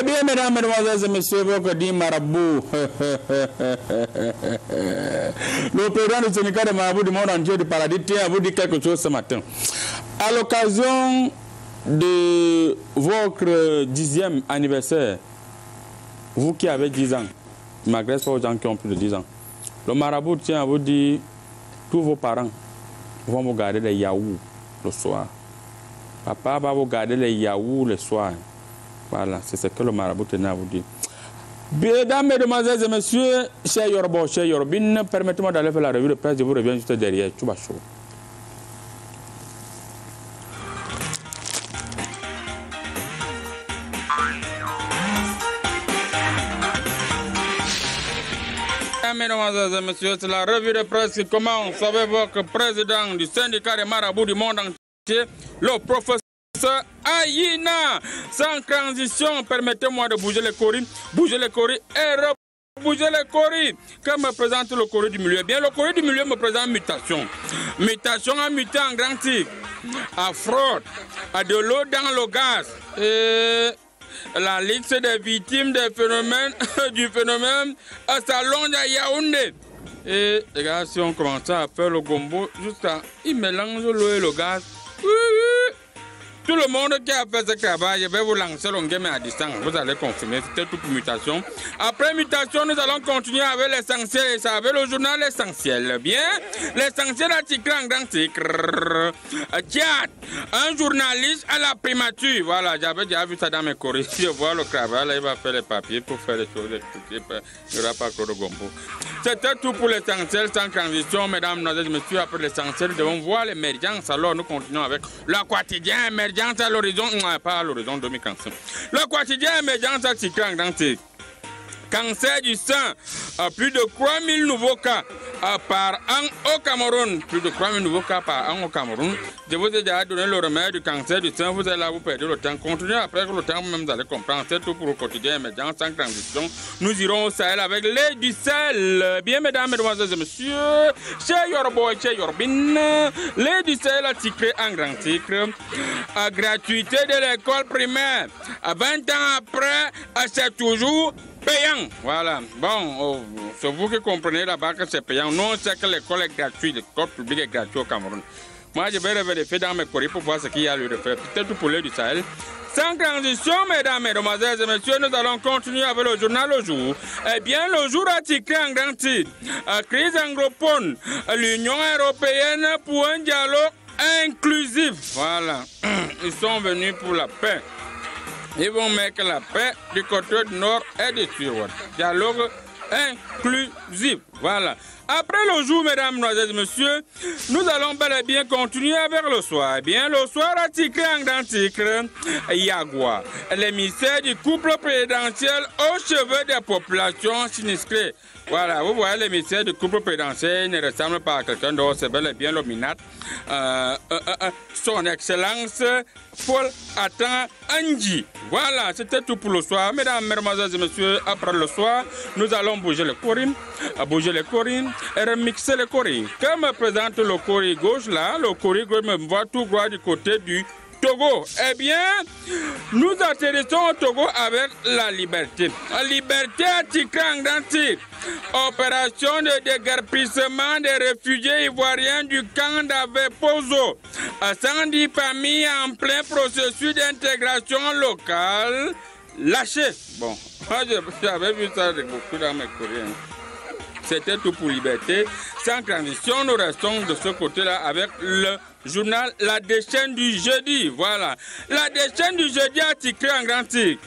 bien, mesdames, mesdemoiselles et messieurs, votre dit marabout. Le président du syndicat des marabouts du monde entier du paradis tient à vous dire quelque chose ce matin. À l'occasion de votre 10e anniversaire, vous qui avez 10 ans, je ne m'agresse pas aux gens qui ont plus de 10 ans, le marabout tient à vous dire, tous vos parents vont vous garder les yaourts le soir. Papa va vous garder les yaourts le soir. Voilà, c'est ce que le marabout tenait à vous dire. Mesdames, mesdemoiselles et messieurs, chers Yorbo, chers Yorbines, permettez-moi d'aller faire la revue de presse, je vous reviens juste derrière. Tout va chaud. Mesdames et messieurs, c'est la revue de presse qui commence avec votre président du syndicat des marabouts du monde entier, le professeur Aïna. Sans transition, permettez-moi de bouger les coris et bouger les coris. Que me présente le coris du milieu? Bien, le coris du milieu me présente mutation. Mutation a muté en grand tigre, à fraude, à de l'eau dans le gaz. Et la liste des victimes des phénomènes, du phénomène s'allonge à Yaoundé. Et les gars, si on commence à faire le gombo, jusqu'à il mélange l'eau et le gaz. Tout le monde qui a fait ce travail, je vais vous lancer le game à distance. Vous allez confirmer, c'était toute mutation. Après mutation, nous allons continuer avec l'essentiel. Et ça avec le journal L'Essentiel. Bien, l'essentiel article en grand titre. Tchad, un journaliste à la primature. Voilà, j'avais déjà vu ça dans mes coris. Je vois le travail, là, il va faire les papiers pour faire les choses. Il n'y aura pas trop de gombo. C'était tout pour l'essentiel, sans transition, mesdames, mesdemoiselles, messieurs. Après l'essentiel, nous devons voir l'émergence. Alors, nous continuons avec le quotidien émergence à l'horizon, pas à l'horizon 2015. Le quotidien émergence à Tikran Dante. Cancer du sein, plus de 3000 nouveaux cas par an au Cameroun. Plus de 3000 nouveaux cas par an au Cameroun. Je vous ai déjà donné le remède du cancer du sein. Vous allez là, vous perdez le temps. Continuez après le temps, vous-même vous allez comprendre. C'est tout pour le quotidien émergent sans transition. Nous irons au Sahel avec l'aide du Sahel. Bien, mesdames, mesdemoiselles et messieurs, chez Yorbo et chez Yorbine, l'aide du Sahel a titré en grand titre. Gratuité de l'école primaire. 20 ans après, c'est toujours payant. Voilà. Bon, c'est vous qui comprenez là-bas que c'est payant. Non, c'est que l'école est gratuite, l'école publique est gratuite au Cameroun. Moi, je vais vérifier dans mes courriers pour voir ce qu'il y a à lui de faire. Peut-être pour l'aide du Sahel. Sans transition, mesdames, mesdemoiselles et messieurs, nous allons continuer avec le journal Le Jour. Eh bien, Le Jour a titré en grand titre. Crise anglophone. L'Union européenne pour un dialogue inclusif. Voilà. Ils sont venus pour la paix. Ils vont mettre la paix du côté du nord et du sud. Dialogue inclusif. Voilà. Après le jour, mesdames, mesdemoiselles et messieurs, nous allons bel et bien continuer avec le soir. Eh bien, le soir a titré en grand titre Yagua, l'émissaire du couple présidentiel aux cheveux des populations sinistrées. Voilà, vous voyez, l'émissaire du couple présidentiel ne ressemble pas à quelqu'un d'autre, c'est bel et bien le minate. Son Excellence Paul Atan Anji. Voilà, c'était tout pour le soir. Mesdames, mesdemoiselles et messieurs, après le soir, nous allons bouger les corines, et remixer les coris. Comme me présente le cori gauche là, le cori gauche me voit tout droit du côté du Togo. Eh bien, nous atterrissons au Togo avec la liberté. La liberté à Tikran d'Antique. Opération de déguerpissement des réfugiés ivoiriens du camp d'Avepozo. 110 familles en plein processus d'intégration locale lâchées. Bon, moi j'avais vu ça beaucoup dans mes courriers. C'était tout pour Liberté. Sans transition, nous restons de ce côté-là avec le journal La Déchaîne du jeudi. Voilà. La Déchaîne du jeudi a titré en grand titre.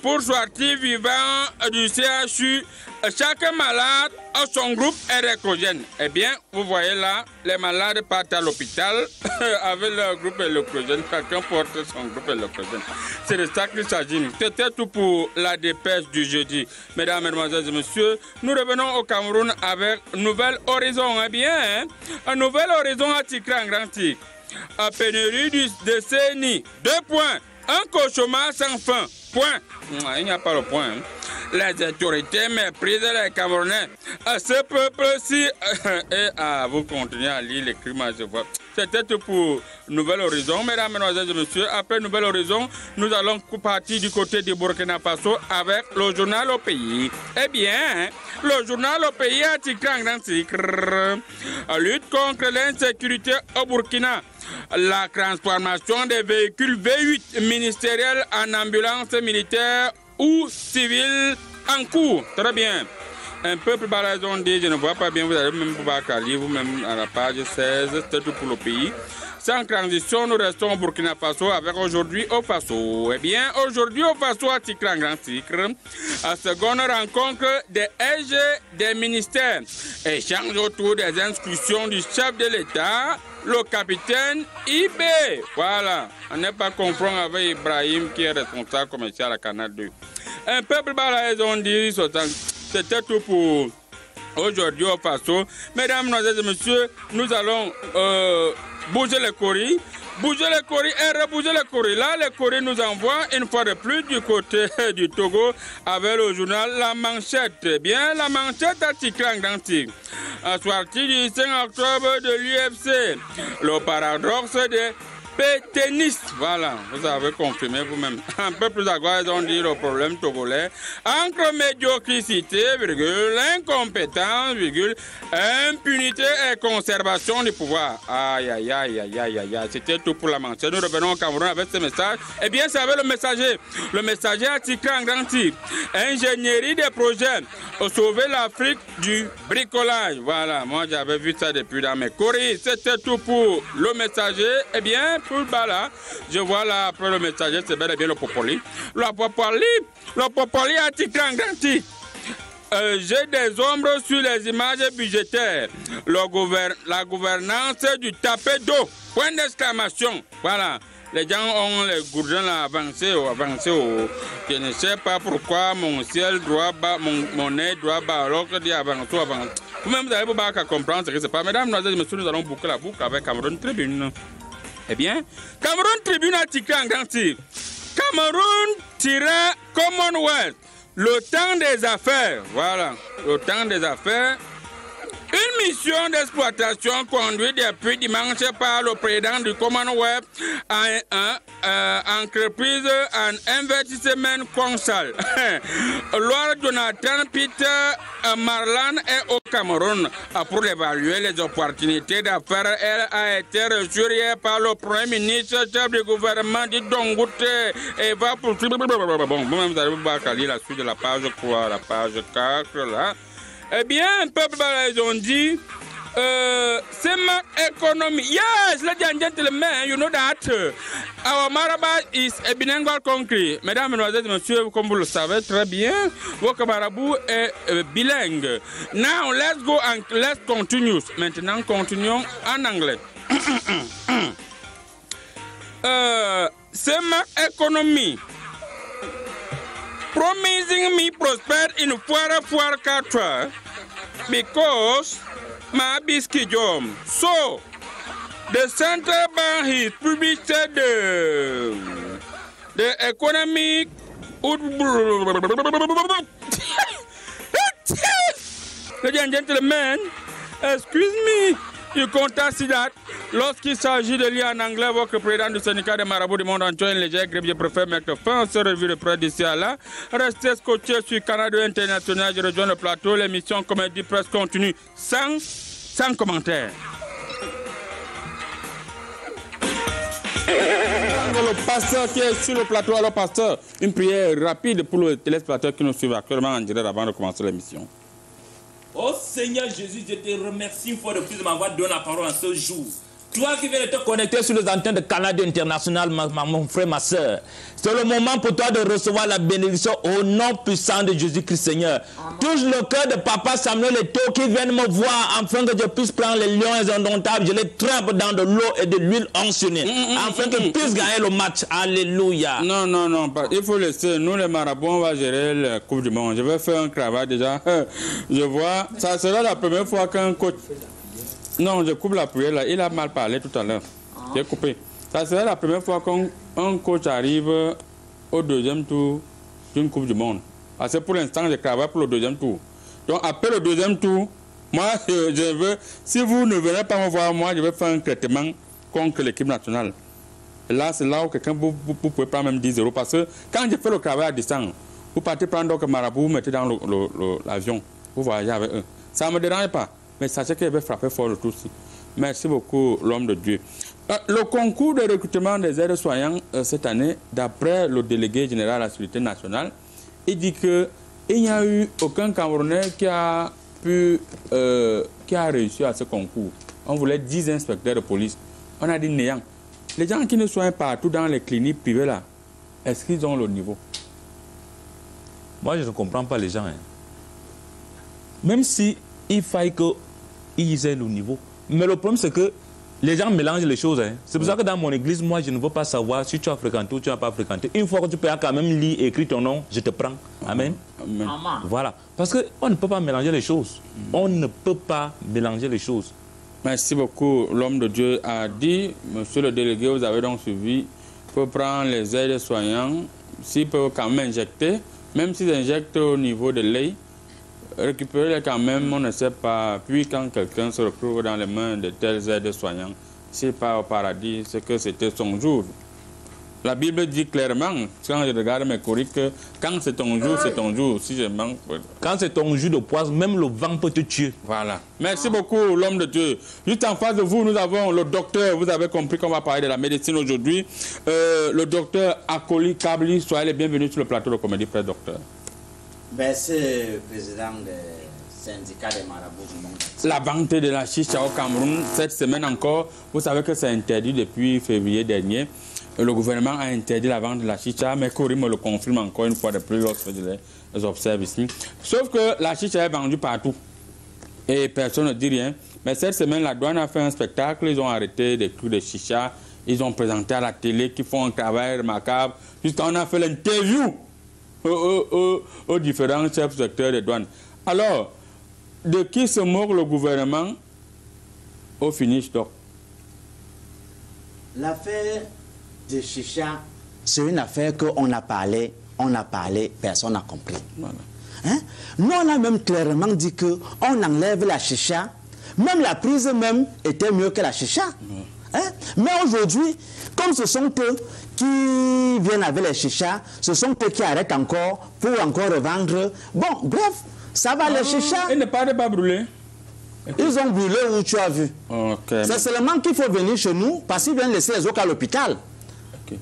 Pour sortir vivant du CHU, chaque malade a son groupe électrogène. Eh bien, vous voyez là, les malades partent à l'hôpital avec leur groupe électrogène. Chacun porte son groupe électrogène. C'est de ça qu'il s'agit. C'était tout pour la dépêche du jeudi. Mesdames, mesdemoiselles et messieurs, nous revenons au Cameroun avec Nouvel Horizon. Eh bien, un Nouvel Horizon a titré en grand titre. Pénurie de CENI. 2 points. Un cauchemar sans fin. Point. Il n'y a pas le point. les autorités méprisent les Camerounais. Ce peuple-ci, vous continuez à lire les crimes à ce fois. C'était tout pour Nouvel Horizon, mesdames, mesdemoiselles et messieurs. Après Nouvel Horizon, nous allons partir du côté du Burkina Faso avec le journal au pays. Eh bien, le journal au pays a titré en grand titre lutte contre l'insécurité au Burkina. La transformation des véhicules V8 ministériels en ambulance militaire ou civile en cours. Très bien. Un peu plus bas, on dit, je ne vois pas bien, vous allez même pouvoir caler vous-même à la page 16, c'est tout pour le pays. Sans transition, nous restons au Burkina Faso avec aujourd'hui au Faso. Eh bien, aujourd'hui au Faso, à titre en grand titre, à seconde rencontre des SG des ministères. Échange autour des instructions du chef de l'État, le capitaine IB. Voilà, on n'est pas confondre avec Ibrahim qui est responsable commercial à Canal 2. Un peu plus bas, là, ils ont dit, c'était tout pour aujourd'hui au Faso. Mesdames, mesdemoiselles et messieurs, nous allons bouger les coris. Bouger les coris et rebouger les coris. Là, les coris nous envoient une fois de plus du côté du Togo avec le journal La Manchette. Bien, La Manchette a titré en grand titre. À sortie du 5 octobre de l'UFC, le paradoxe des péténistes. Voilà, vous avez confirmé vous-même. Un peu plus à gauche, ils ont dit le problème togolais entre médiocrité, virgule, incompétence, virgule, impunité et conservation du pouvoir. Aïe, aïe, aïe, aïe, aïe, aïe, aïe. C'était tout pour la Manchette. Nous revenons au Cameroun avec ce message. Eh bien, c'est avec le messager. Le messager a titré en grand titre ingénierie des projets pour sauver l'Afrique du bricolage. Voilà, moi j'avais vu ça depuis dans mes courriers. C'était tout pour le messager. Eh bien, pour le bas là, je vois là après le messager, c'est bel et bien le Popoli. Le Popoli a titré en grand titre. J'ai des ombres sur les images budgétaires. La gouvernance du tapé d'eau. Point d'exclamation. Voilà. Les gens ont les gourdins avancés. Je ne sais pas pourquoi mon ciel doit bas, mon nez doit bas, alors que dit avance. Vous-même, vous allez pas comprendre ce que c'est pas. Mesdames, mesdemoiselles et messieurs, nous allons boucler la boucle avec Cameroun Tribune. Eh bien, Cameroun Tribune a titré en grand titre. Cameroun-Commonwealth. Le temps des affaires. Voilà, le temps des affaires. Une mission d'exploitation conduite depuis dimanche par le président du Commonwealth à entreprise en investissement consal. Lord Jonathan Peter Marlan est au Cameroun pour évaluer les opportunités d'affaires. Elle a été reçue hier par le Premier ministre, chef du gouvernement du Dongoute et va poursuivre. Bon, vous-même vous allez voir lire la suite de la page 3, la page 4 là. Eh bien, un peuple, ils ont dit, c'est ma économie. Yes, ladies and gentlemen, you know that our Maraba is a bilingual country. Mesdames, mesdemoiselles et messieurs, comme vous le savez très bien, votre Marabou est bilingue. Now, let's go and let's continue. Maintenant, continuons en anglais. C'est ma économie. Promising me prosper in foire 4 because my biscuit job. So, the central bank has published the economic. Ladies and gentlemen, excuse me. You constatent that lorsqu'il s'agit de lire en anglais, votre président du syndicat des marabouts du monde entier, léger grève, je préfère mettre fin à ce revue de presse d'ici à là. Restez scotchés sur Canada International. Je rejoins le plateau. L'émission Comédie Presse continue sans commentaire. Le pasteur qui est sur le plateau, alors pasteur, une prière rapide pour le téléspectateur qui nous suit actuellement en direct avant de commencer l'émission. Oh Seigneur Jésus, je te remercie une fois de plus de m'avoir donné la parole en ce jour. Toi qui viens de te connecter sur les antennes de Canada International, mon frère, ma soeur, c'est le moment pour toi de recevoir la bénédiction au nom puissant de Jésus-Christ, Seigneur. Touche le cœur de papa Samuel Eto'o qui vient me voir afin que je puisse prendre les lions indomptables, je les trempe dans de l'eau et de l'huile onctionnée, afin qu'ils puissent gagner le match. Alléluia. Non, il faut laisser. Nous, les marabouts, on va gérer la Coupe du Monde. Je vais faire un travail déjà. Je vois, ça sera la première fois qu'un coach... Non, je coupe la prière là. Il a mal parlé tout à l'heure. J'ai coupé. Ça serait la première fois qu'un coach arrive au deuxième tour d'une Coupe du Monde. Parce que pour l'instant, je travaille pour le deuxième tour. Donc, après le deuxième tour, moi, je veux, si vous ne venez pas me voir, moi, je vais faire un traitement contre l'équipe nationale. Et là, c'est là où quelqu'un, vous pouvez prendre même 10 €. Parce que quand je fais le travail à distance, vous partez prendre donc Marabout, vous mettez dans l'avion, vous voyagez avec eux. Ça ne me dérange pas. Mais sachez qu'il va frapper fort le tout aussi. Merci beaucoup, l'homme de Dieu. Le concours de recrutement des aides-soignants cette année, d'après le délégué général à la sécurité nationale, il dit qu'il n'y a eu aucun Camerounais qui a réussi à ce concours. On voulait 10 inspecteurs de police. On a dit néant. Les gens qui ne soignent partout dans les cliniques privées là, est-ce qu'ils ont le niveau? Moi, je ne comprends pas les gens. Hein. Même si il faille qu'ils aient le niveau. Mais le problème, c'est que les gens mélangent les choses. Hein. C'est pour ça que dans mon église, moi, je ne veux pas savoir si tu as fréquenté ou tu n'as pas fréquenté. Une fois que tu peux quand même lire et écrire ton nom, je te prends. Amen. Amen. Voilà. Parce qu'on ne peut pas mélanger les choses. On ne peut pas mélanger les choses. Merci beaucoup. L'homme de Dieu a dit, monsieur le délégué, vous avez donc suivi, pour prendre les aides soignants, s'ils peuvent quand même injecter, même s'ils injectent au niveau de l'œil, récupérer quand même, on ne sait pas. Puis quand quelqu'un se retrouve dans les mains de tels aides-soignants, s'il part au paradis, c'est que c'était son jour. La Bible dit clairement, quand je regarde mes courriers, que quand c'est ton jour, c'est ton jour. Si je manque... Quand c'est ton jus de poison, même le vent peut te tuer. Voilà. Merci beaucoup, l'homme de Dieu. Juste en face de vous, nous avons le docteur. Vous avez compris qu'on va parler de la médecine aujourd'hui. Le docteur Akoli Kabli, soyez les bienvenus sur le plateau de Comédie Presse, docteur. Merci, président du syndicat des marabouts du monde. La vente de la chicha au Cameroun, cette semaine encore, vous savez que c'est interdit depuis février dernier. Le gouvernement a interdit la vente de la chicha, mais Cory me le confirme encore une fois de plus lorsque je les observe ici. Sauf que la chicha est vendue partout et personne ne dit rien. Mais cette semaine, la douane a fait un spectacle, ils ont arrêté des trucs de chicha, ils ont présenté à la télé qu'ils font un travail remarquable. Jusqu'à on a fait l'interview aux différents chefs secteurs des douanes. Alors, de qui se moque le gouvernement au finish donc? L'affaire de chicha, c'est une affaire qu'on a parlé, personne n'a compris. Voilà. Hein? Nous, on a même clairement dit qu'on enlève la chicha, même la prise même était mieux que la chicha. Hein? Mais aujourd'hui, comme ce sont eux qui viennent avec les chichas, ce sont eux qui arrêtent encore pour encore revendre. Bon, bref, ça va les chichas. Ils ne parlent pas brûler. Ils ont brûlé où tu as vu. Okay. C'est seulement qu'il faut venir chez nous parce qu'ils viennent laisser les autres à l'hôpital. Okay.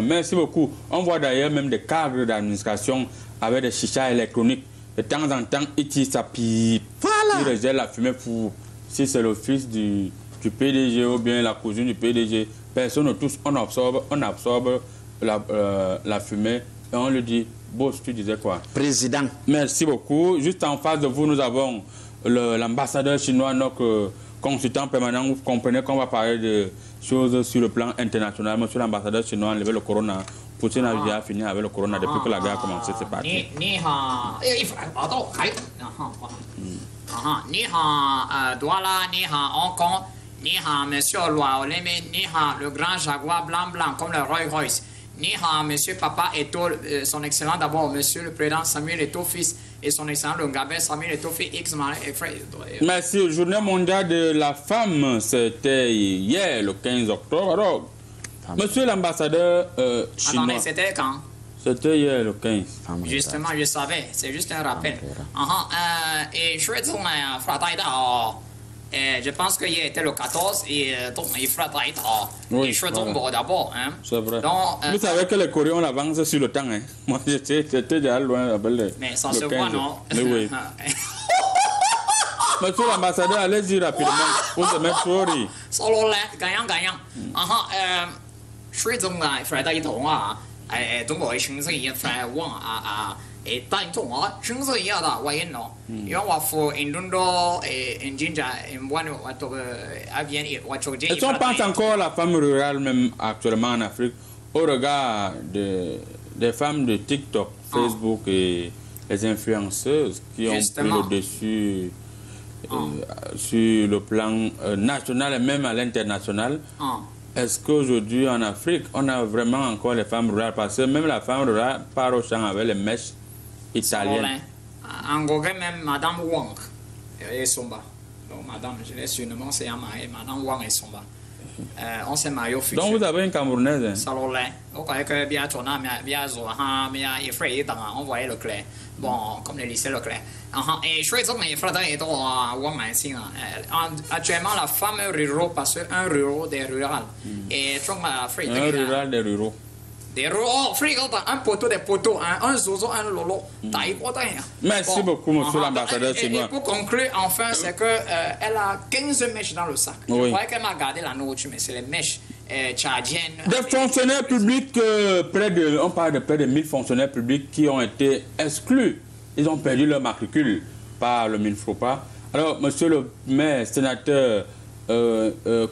Merci beaucoup. On voit d'ailleurs même des cadres d'administration avec des chichas électroniques. De temps en temps, ils tirent sa pipe. Voilà. Ils rejettent la fumée pour... Si c'est le fils du PDG ou bien la cousine du PDG, personne ne touche, on absorbe la fumée et on lui dit, boss, tu disais quoi? Président. Merci beaucoup. Juste en face de vous, nous avons l'ambassadeur chinois, notre consultant permanent. Vous comprenez qu'on va parler de choses sur le plan international. Monsieur l'ambassadeur chinois a enlevé le corona. Poutine a déjà fini avec le corona depuis que la guerre a commencé, c'est parti. Monsieur le grand jaguar blanc comme le Roy Royce. Monsieur Papa Eto'o, son excellent d'abord, Monsieur le Président Samuel Eto'o fils et son excellent le Gabin Samuel Eto'o fils X. Merci. Journée mondiale de la femme, c'était hier, le 15 octobre. Alors, Monsieur l'ambassadeur chinois. Attendez, c'était quand? C'était hier, le 15. Justement, je savais. C'est juste un rappel. Et je vais dire, je pense qu'il était le 14 et donc il fera oui, d'abord. Hein. C'est vrai. Donc, vous savez que les Coréens on avance sur le temps. Hein. Moi, j'étais déjà loin. Mais ça se voit, non? Oui. Monsieur l'ambassadeur, allez-y rapidement. Vous se mettre sur lui. Solo là, gagnant. Je vais dire, il fera donc我情绪也在往但中情绪也的外因咯，因为我for Indondo Njinja one Est-ce qu'on pense encore à la femme rurale même actuellement en Afrique au regard des femmes de TikTok, Facebook et les influenceuses qui ont pris le dessus sur le plan national et même à l'international? est-ce qu'aujourd'hui en Afrique, on a vraiment encore les femmes rurales? Parce que même la femme rurale part au champ avec les mèches italiennes. En Goguet, même Madame Wang et Somba. Donc, Madame, je l'ai surnommé, c'est Madame Wang et Somba. On s'est marié au futur. Donc vous avez une Camerounaise. Salolin. On croyait que bien tourna, bien Zohan, bien effrayé dans on voyait le clé. Bon, comme le lycée Leclerc. Et je suis dit, mais frère, il est actuellement, la femme est rurale parce qu'un rural des rurales. Et un rural des ruraux. Des ruraux, un poteau, des poteaux, un zozo, un lolo. Merci beaucoup, monsieur l'ambassadeur chinois. Et pour conclure, enfin, c'est qu'elle a 15 mèches dans le sac. Je croyais qu'elle m'a gardé la nourriture, mais c'est les mèches tchadiennes. Des fonctionnaires publics, on parle de près de 1000 fonctionnaires publics qui ont été exclus. Ils ont perdu leur matricule par le MINFROPA. Alors, monsieur le maire, sénateur,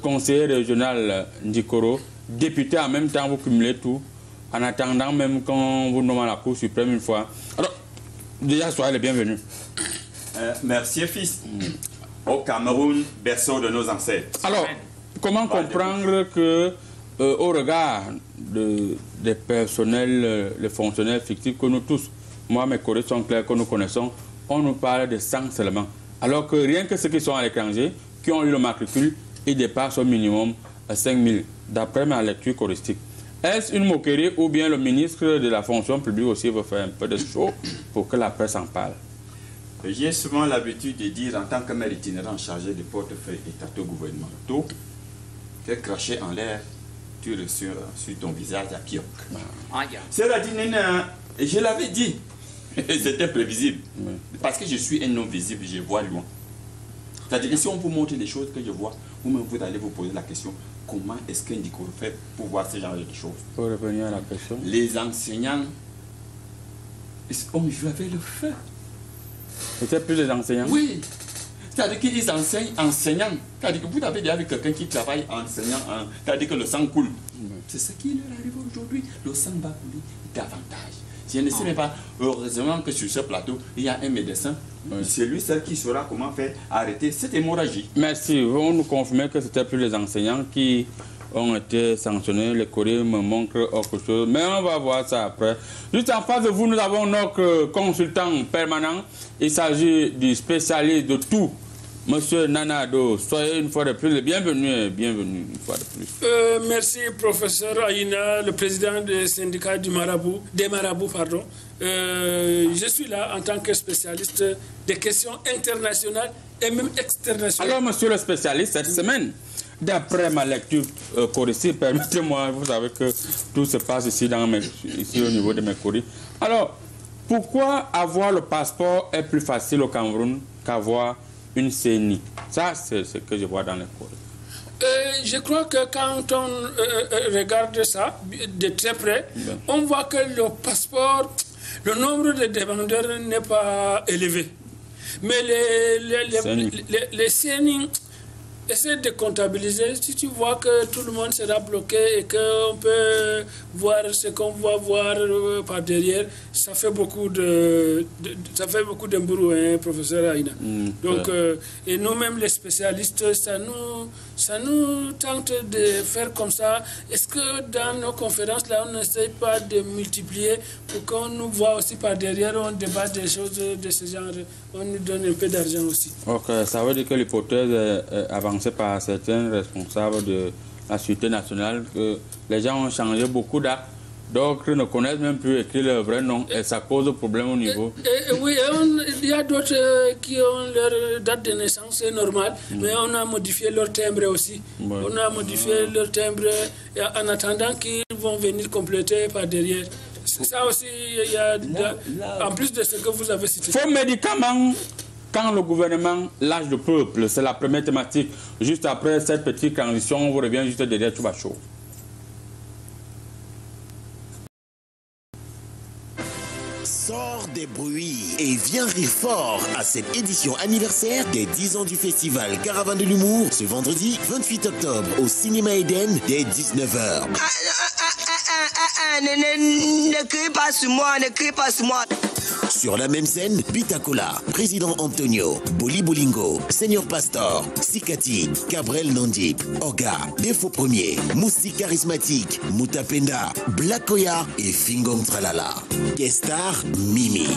conseiller régional Ndikoro, député en même temps, vous cumulez tout, en attendant même qu'on vous nomme à la Cour suprême une fois. Alors, déjà, soyez les bienvenus. Merci, fils. Au Cameroun, berceau de nos ancêtres. Alors, comment comprendre que, au regard des personnels, les fonctionnaires fictifs que nous tous, moi, mes collègues sont clairs, que nous connaissons, on nous parle de 100 seulement. Alors que rien que ceux qui sont à l'étranger, qui ont eu le matricule, ils dépassent au minimum 5000, d'après ma lecture choristique. Est-ce une moquerie ou bien le ministre de la fonction publique aussi veut faire un peu de show pour que la presse en parle? J'ai souvent l'habitude de dire, en tant que maire itinérant chargé de portefeuille étataux gouvernementaux, que cracher en l'air, tu reçois sur ton visage à Kyok. Cela dit, Nina, je l'avais dit, c'était prévisible. Parce que je suis un homme visible, je vois loin. C'est-à-dire que si on vous montre des choses que je vois, vous-même vous allez vous poser la question, comment est-ce qu'un Ndikoro fait pour voir ce genre de choses? Pour revenir à la question. Les enseignants ont joué avec le feu. C'était plus les enseignants? Oui. C'est-à-dire qu'ils enseignent enseignants. C'est-à-dire que vous avez dit avec quelqu'un qui travaille enseignant, c'est-à-dire que le sang coule. C'est ce qui leur arrive aujourd'hui. Le sang va couler davantage. Je ne sais même pas, heureusement que sur ce plateau, il y a un médecin. C'est lui seul qui saura comment faire arrêter cette hémorragie. Merci. Vous nous confirmez que c'était plus les enseignants qui ont été sanctionnés. Les courriers me montrent autre chose. Mais on va voir ça après. Juste en face de vous, nous avons notre consultant permanent. Il s'agit du spécialiste de tout. Monsieur Nanado, soyez une fois de plus le bienvenu, bienvenue une fois de plus. Merci, professeur Aïna, le président du syndicat des marabouts. Je suis là en tant que spécialiste des questions internationales et même externationales. Alors, monsieur le spécialiste, cette semaine, d'après ma lecture choristique, permettez-moi, vous savez que tout se passe ici, ici au niveau de mes courriers. Alors, pourquoi avoir le passeport est plus facile au Cameroun qu'avoir une CENI? Ça, c'est ce que je vois dans les cours. Je crois que quand on regarde ça de très près, on voit que le passeport, le nombre de demandeurs n'est pas élevé. Mais les CENI essaient de comptabiliser. Si tu vois que tout le monde sera bloqué et qu'on peut voir ce qu'on va voir par derrière, ça fait beaucoup d'embrouilles, hein, professeur Aïna. Donc, et nous-mêmes, les spécialistes, ça nous tente de faire comme ça. Est-ce que dans nos conférences, là, on n'essaie pas de multiplier pour qu'on nous voit aussi par derrière, on débat des choses de ce genre, on nous donne un peu d'argent aussi. Ok, ça veut dire que l'hypothèse est avancée par certains responsables de la Sûreté nationale, que les gens ont changé beaucoup d'actes. D'autres ne connaissent même plus écrire leur vrai nom et ça cause problème au niveau. Oui, il y a d'autres qui ont leur date de naissance normale, mais on a modifié leur timbre aussi. On a modifié leur timbre en attendant qu'ils vont venir compléter par derrière. Ça aussi, il y a, en plus de ce que vous avez cité. Faux médicaments, quand le gouvernement lâche le peuple, c'est la première thématique. Juste après cette petite transition, on vous revient juste derrière Touba Show. Sors des bruits et viens rire fort à cette édition anniversaire des 10 ans du festival Caravane de l'Humour ce vendredi 28 octobre au Cinéma Eden dès 19h. Ne crie pas sur moi, ne crie pas sur moi. Sur la même scène, Bitacola, Président Antonio, Boli Bolingo, Senior Pastor, Sikati, Cabrel Nondip, Oga, Défaut Premier, Moussi Charismatique, Moutapenda, Blakoya et Fingom Tralala. Guest star, Mimi.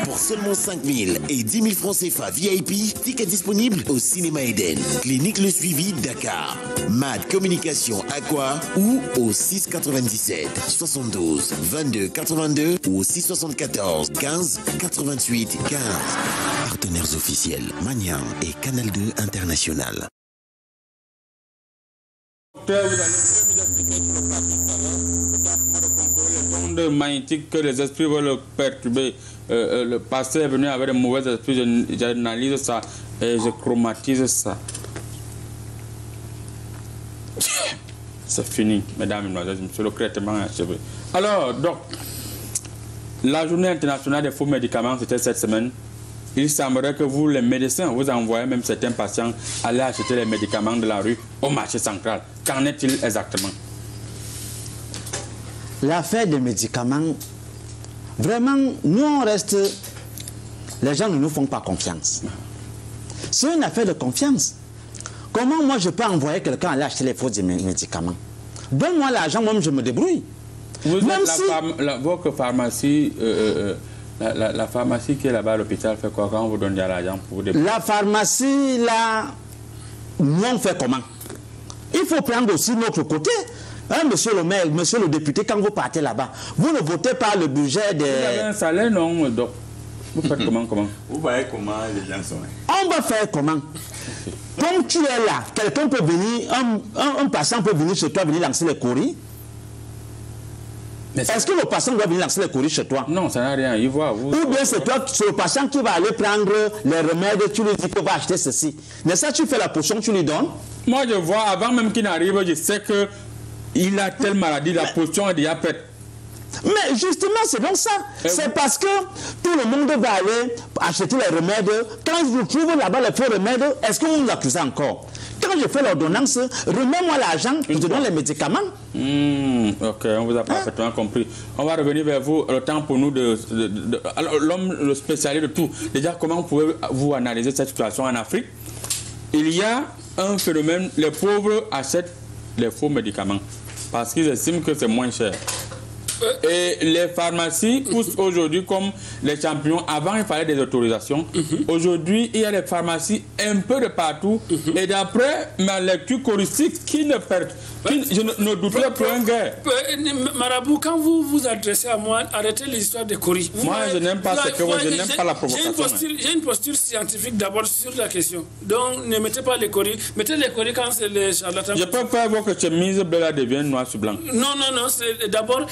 Pour seulement 5 000 et 10 000 francs CFA VIP, ticket disponible au Cinéma Eden, Clinique Le Suivi, Dakar, Mad Communication Aqua ou au 697 72 22 82 ou 674 15 88 15. Partenaires officiels, Manian et Canal 2 International. Magnétique que les esprits veulent perturber. Le pasteur est venu avec de mauvais esprits, j'analyse ça et je chromatise ça. C'est fini, mesdames et mesdemoiselles, monsieur, le traitement est achevé. Alors, donc, la journée internationale des faux médicaments, c'était cette semaine. Il semblerait que vous, les médecins, vous envoyez même certains patients aller acheter les médicaments de la rue au marché central. Qu'en est-il exactement? L'affaire des médicaments, vraiment, nous on reste... Les gens ne nous font pas confiance. C'est une affaire de confiance. Comment moi je peux envoyer quelqu'un aller acheter les faux médicaments? Donne-moi l'argent, moi je me débrouille. Vous même êtes si... votre pharmacie... La pharmacie qui est là-bas à l'hôpital fait quoi quand on vous donne de l'argent pour vous débrouiller? La pharmacie, là, nous on fait comment? Il faut prendre aussi notre côté. Hein, monsieur le maire, monsieur le député, quand vous partez là-bas, vous ne votez pas le budget des... Vous avez un salaire, non? Donc, vous faites comment? Vous voyez comment les gens sont. On va faire comment? Comme tu es là, quelqu'un peut venir, un patient peut venir chez toi, venir lancer les courriers. Est-ce que le patient doit venir lancer les courriers chez toi? Non, ça n'a rien. Il voit. Ou bien c'est toi, c'est le patient qui va aller prendre les remèdes, tu lui dis qu'il va acheter ceci. Mais ça, tu fais la potion, tu lui donnes? Moi, je vois, avant même qu'il n'arrive, je sais que il a telle maladie, la potion est déjà prête. Mais justement, c'est donc ça. C'est parce que tout le monde va aller acheter les remèdes. Quand je trouve là-bas les faux remèdes, est-ce que vous nous accusez encore? Quand je fais l'ordonnance, remets-moi l'argent, je te donne les médicaments. Ok, on vous a parfaitement compris. On va revenir vers vous. Le temps pour nous alors, l'homme, le spécialiste de tout. Déjà, comment pouvez-vous analyser cette situation en Afrique? Il y a un phénomène, les pauvres achètent les faux médicaments parce qu'ils estiment que c'est moins cher. Et les pharmacies poussent aujourd'hui comme les champions. Avant, il fallait des autorisations. Aujourd'hui, il y a des pharmacies un peu de partout. Et d'après ma lecture choristique, je ne douterai plus un gars. Marabout, quand vous vous adressez à moi, arrêtez les histoires de coris. Moi, je n'aime pas ce que vous, je n'aime pas la provocation. J'ai une posture scientifique d'abord sur la question. Donc, ne mettez pas les coris. Mettez les coris quand c'est les charlatans. Je peux faire voir que chemise bleu devienne noir sur blanc. Non, c'est d'abord...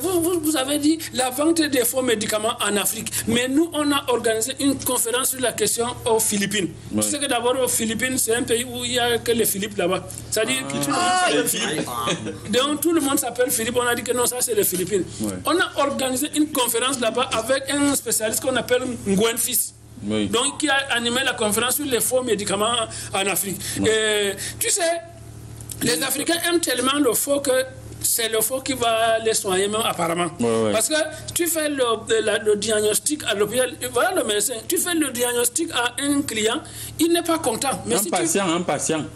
Vous avez dit la vente des faux médicaments en Afrique. Mais nous, on a organisé une conférence sur la question aux Philippines. Oui. Tu sais que d'abord, aux Philippines, c'est un pays où il n'y a que les Philippes là-bas. C'est-à-dire que tout le monde s'appelle Philippe. Donc, tout le monde s'appelle Philippe. On a dit que non, ça, c'est les Philippines. Oui. On a organisé une conférence là-bas avec un spécialiste qu'on appelle Ngwen Fils. Oui. Donc, qui a animé la conférence sur les faux médicaments en Afrique. Oui. Et, tu sais, les Africains aiment tellement le faux que c'est le faux qui va les soigner même apparemment. Parce que tu fais le diagnostic à l'hôpital, voilà le médecin, tu fais le diagnostic à un client, il n'est pas content. Mais un patient.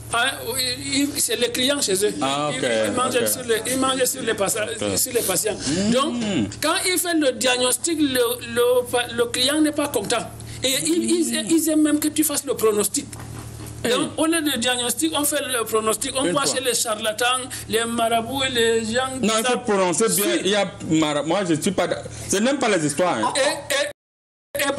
C'est les clients chez eux. Ils mangent sur les patients. Donc, quand il fait le diagnostic, le client n'est pas content. Et ils aiment même que tu fasses le pronostic. Donc, au lieu de diagnostic, on fait le pronostic. On va chez les charlatans, les marabouts et les gens... Non, il faut prononcer bien. Moi, je n'aime pas les histoires. Hein. Et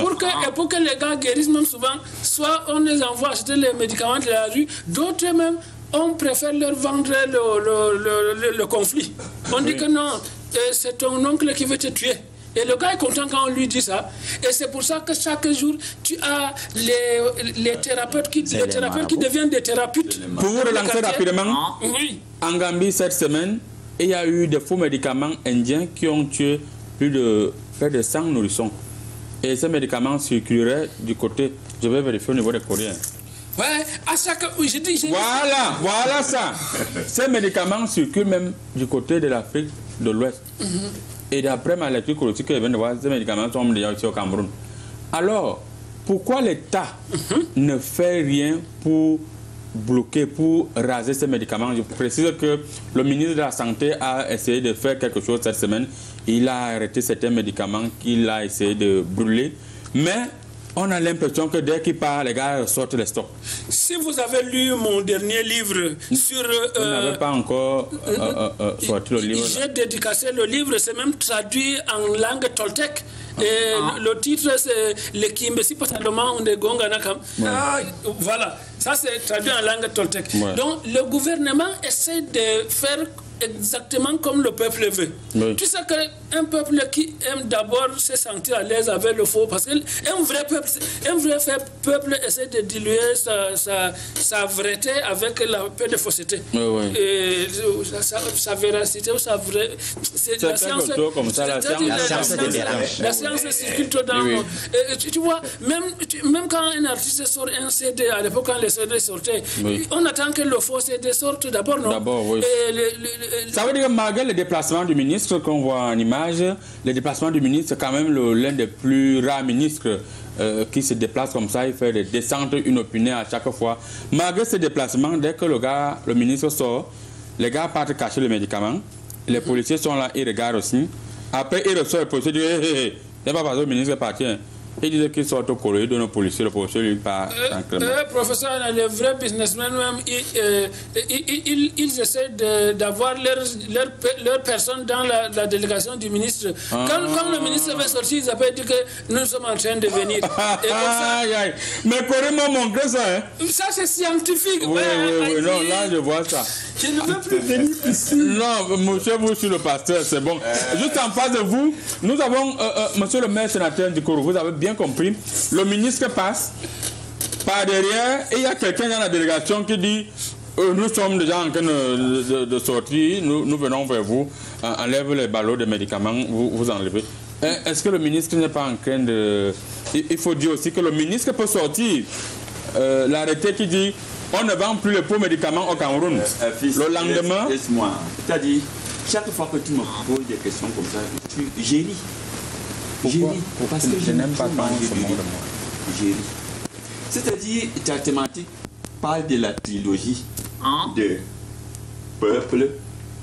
pour que les gars guérissent même souvent, soit on les envoie acheter les médicaments de la rue, d'autres même, on préfère leur vendre le conflit. On dit que non, c'est ton oncle qui veut te tuer. Et le gars est content quand on lui dit ça. Et c'est pour ça que chaque jour, tu as les thérapeutes qui deviennent des thérapeutes. Pour vous relancer rapidement, en Gambie, cette semaine, il y a eu des faux médicaments indiens qui ont tué près de 100 nourrissons. Et ces médicaments circuleraient du côté, je vais vérifier au niveau des Coréens. Ouais, à chaque... Voilà ça. Ces médicaments circulent même du côté de l'Afrique de l'Ouest. Et d'après ma lecture politique que je viens de voir, ces médicaments sont déjà ici au Cameroun. Alors, pourquoi l'État ne fait rien pour bloquer, pour raser ces médicaments? Je précise que le ministre de la Santé a essayé de faire quelque chose cette semaine. Il a arrêté certains médicaments qu'il a essayé de brûler. Mais on a l'impression que dès qu'il part, les gars sortent les stocks. Si vous avez lu mon dernier livre sur... Vous n'avez pas encore sorti le livre. J'ai dédicacé le livre, c'est même traduit en langue toltèque. Et le titre, c'est Le Kimbesi Pataloma de Gonganakam. Voilà, ça c'est traduit en langue toltèque. Ouais. Donc le gouvernement essaie de faire exactement comme le peuple veut. Oui. Tu sais qu'un peuple qui aime d'abord se sentir à l'aise avec le faux, parce qu'un vrai peuple essaie de diluer sa vérité avec la peu de fausseté. Oui, oui. Et sa véracité ou sa vraie... C'est la science comme ça, la science circule tout dans le monde. Tu vois, même quand un artiste sort un CD, à l'époque quand les CD sortaient, on attend que le faux CD sorte d'abord, non? D'abord, oui. Ça veut dire que malgré le déplacement du ministre qu'on voit en image, le déplacement du ministre c'est quand même l'un des plus rares ministres qui se déplace comme ça, il fait des descentes inopinées à chaque fois. Malgré ce déplacement, dès que le ministre sort, les gars partent cacher le médicament, les policiers sont là, ils regardent aussi. Après, ils reçoivent le policier, ils disent hey, c'est pas parce que le ministre est parti. Il disait qu'ils sortent au collier de nos policiers, le policier lui part tranquillement. Professeur, les vrais businessmen même, ils essaient d'avoir leur personne dans la délégation du ministre. Quand le ministre va sortir, ils appellent dire que nous sommes en train de venir. Mais comment montrer ça, hein? Ça c'est scientifique. Oui, non, là je vois ça. Je ne veux plus venir ici. Non, monsieur, vous sur le pasteur, c'est bon. Juste en face de vous, nous avons monsieur le maire sénateur du Kourou, vous avez bien compris, le ministre passe par derrière et il y a quelqu'un dans la délégation qui dit nous sommes déjà en train de sortir, nous venons vers vous, enlève les ballots de médicaments, vous enlevez. Est-ce que le ministre n'est pas en train de... Il faut dire aussi que le ministre peut sortir l'arrêté qui dit on ne vend plus les faux médicaments au Cameroun. Le lendemain... Laisse-moi, c'est-à-dire, chaque fois que tu me poses des questions comme ça, j'ai ri. Pourquoi? Parce que je n'aime pas tant ce monde. C'est-à-dire, ta thématique parle de la trilogie de peuple,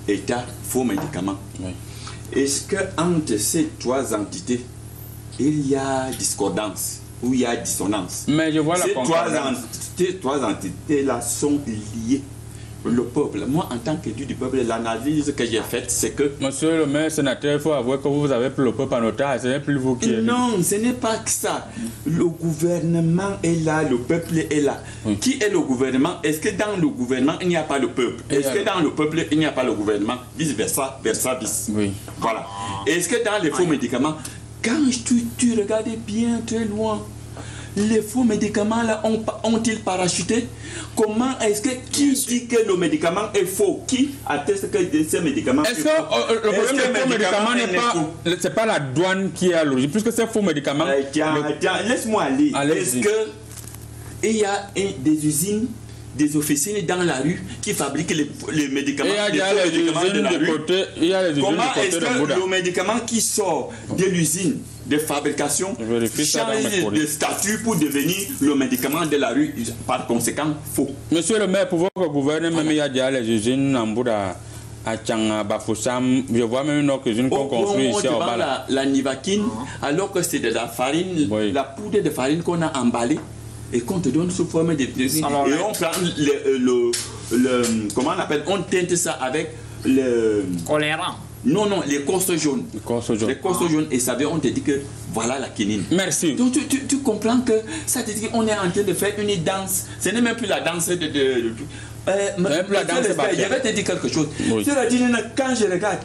État, faux médicaments. Oui. Est-ce qu'entre ces trois entités, il y a discordance ou il y a dissonance? Mais je vois la concordance. Ces trois entités-là sont liées. Le peuple, moi en tant qu'élu du peuple, l'analyse que j'ai faite, c'est que... Monsieur le maire sénateur, il faut avouer que vous avez pris le peuple en otage, ce n'est plus vous qui êtes... Non, ce n'est pas que ça. Le gouvernement est là, le peuple est là. Oui. Qui est le gouvernement? Est-ce que dans le gouvernement, il n'y a pas le peuple? Est-ce que dans le peuple, il n'y a pas le gouvernement? Vice-versa, versa-vice. Oui. Voilà. Est-ce que dans les faux médicaments, quand tu regardes bien très loin, les faux médicaments là ont-ils parachuté? Comment est-ce que qui dit que le médicament est faux? Qui atteste que ces médicaments est-ce que le problème des faux médicaments n'est pas, c'est pas la douane qui est à l'origine, puisque ces faux médicaments... Tiens, laisse-moi aller. Est-ce que il y a des usines, des officines dans la rue qui fabriquent les médicaments? Il y a les usines de côté. Comment est-ce que le médicament qui sort de l'usine de fabrication change de statut pour devenir le médicament de la rue, par conséquent faux? Monsieur le maire, pour votre gouvernement, même il y a déjà les usines en Bouddha, à Tchanga, Bafoussam, je vois même une autre usine qu'on construit ici au Bala. La Nivaquine, alors que c'est de la farine, la poudre de farine qu'on a emballée et qu'on te donne sous forme de... Et on prend comment on appelle, on teinte ça avec le... Colérant. Non, les costes jaunes. Les costes jaunes, et ça veut, on te dit que voilà la quinine. Merci. Donc tu comprends que ça te dit qu'on est en train de faire une danse. Ce n'est même plus la danse je vais te dire quelque chose. Oui. Quand je regarde,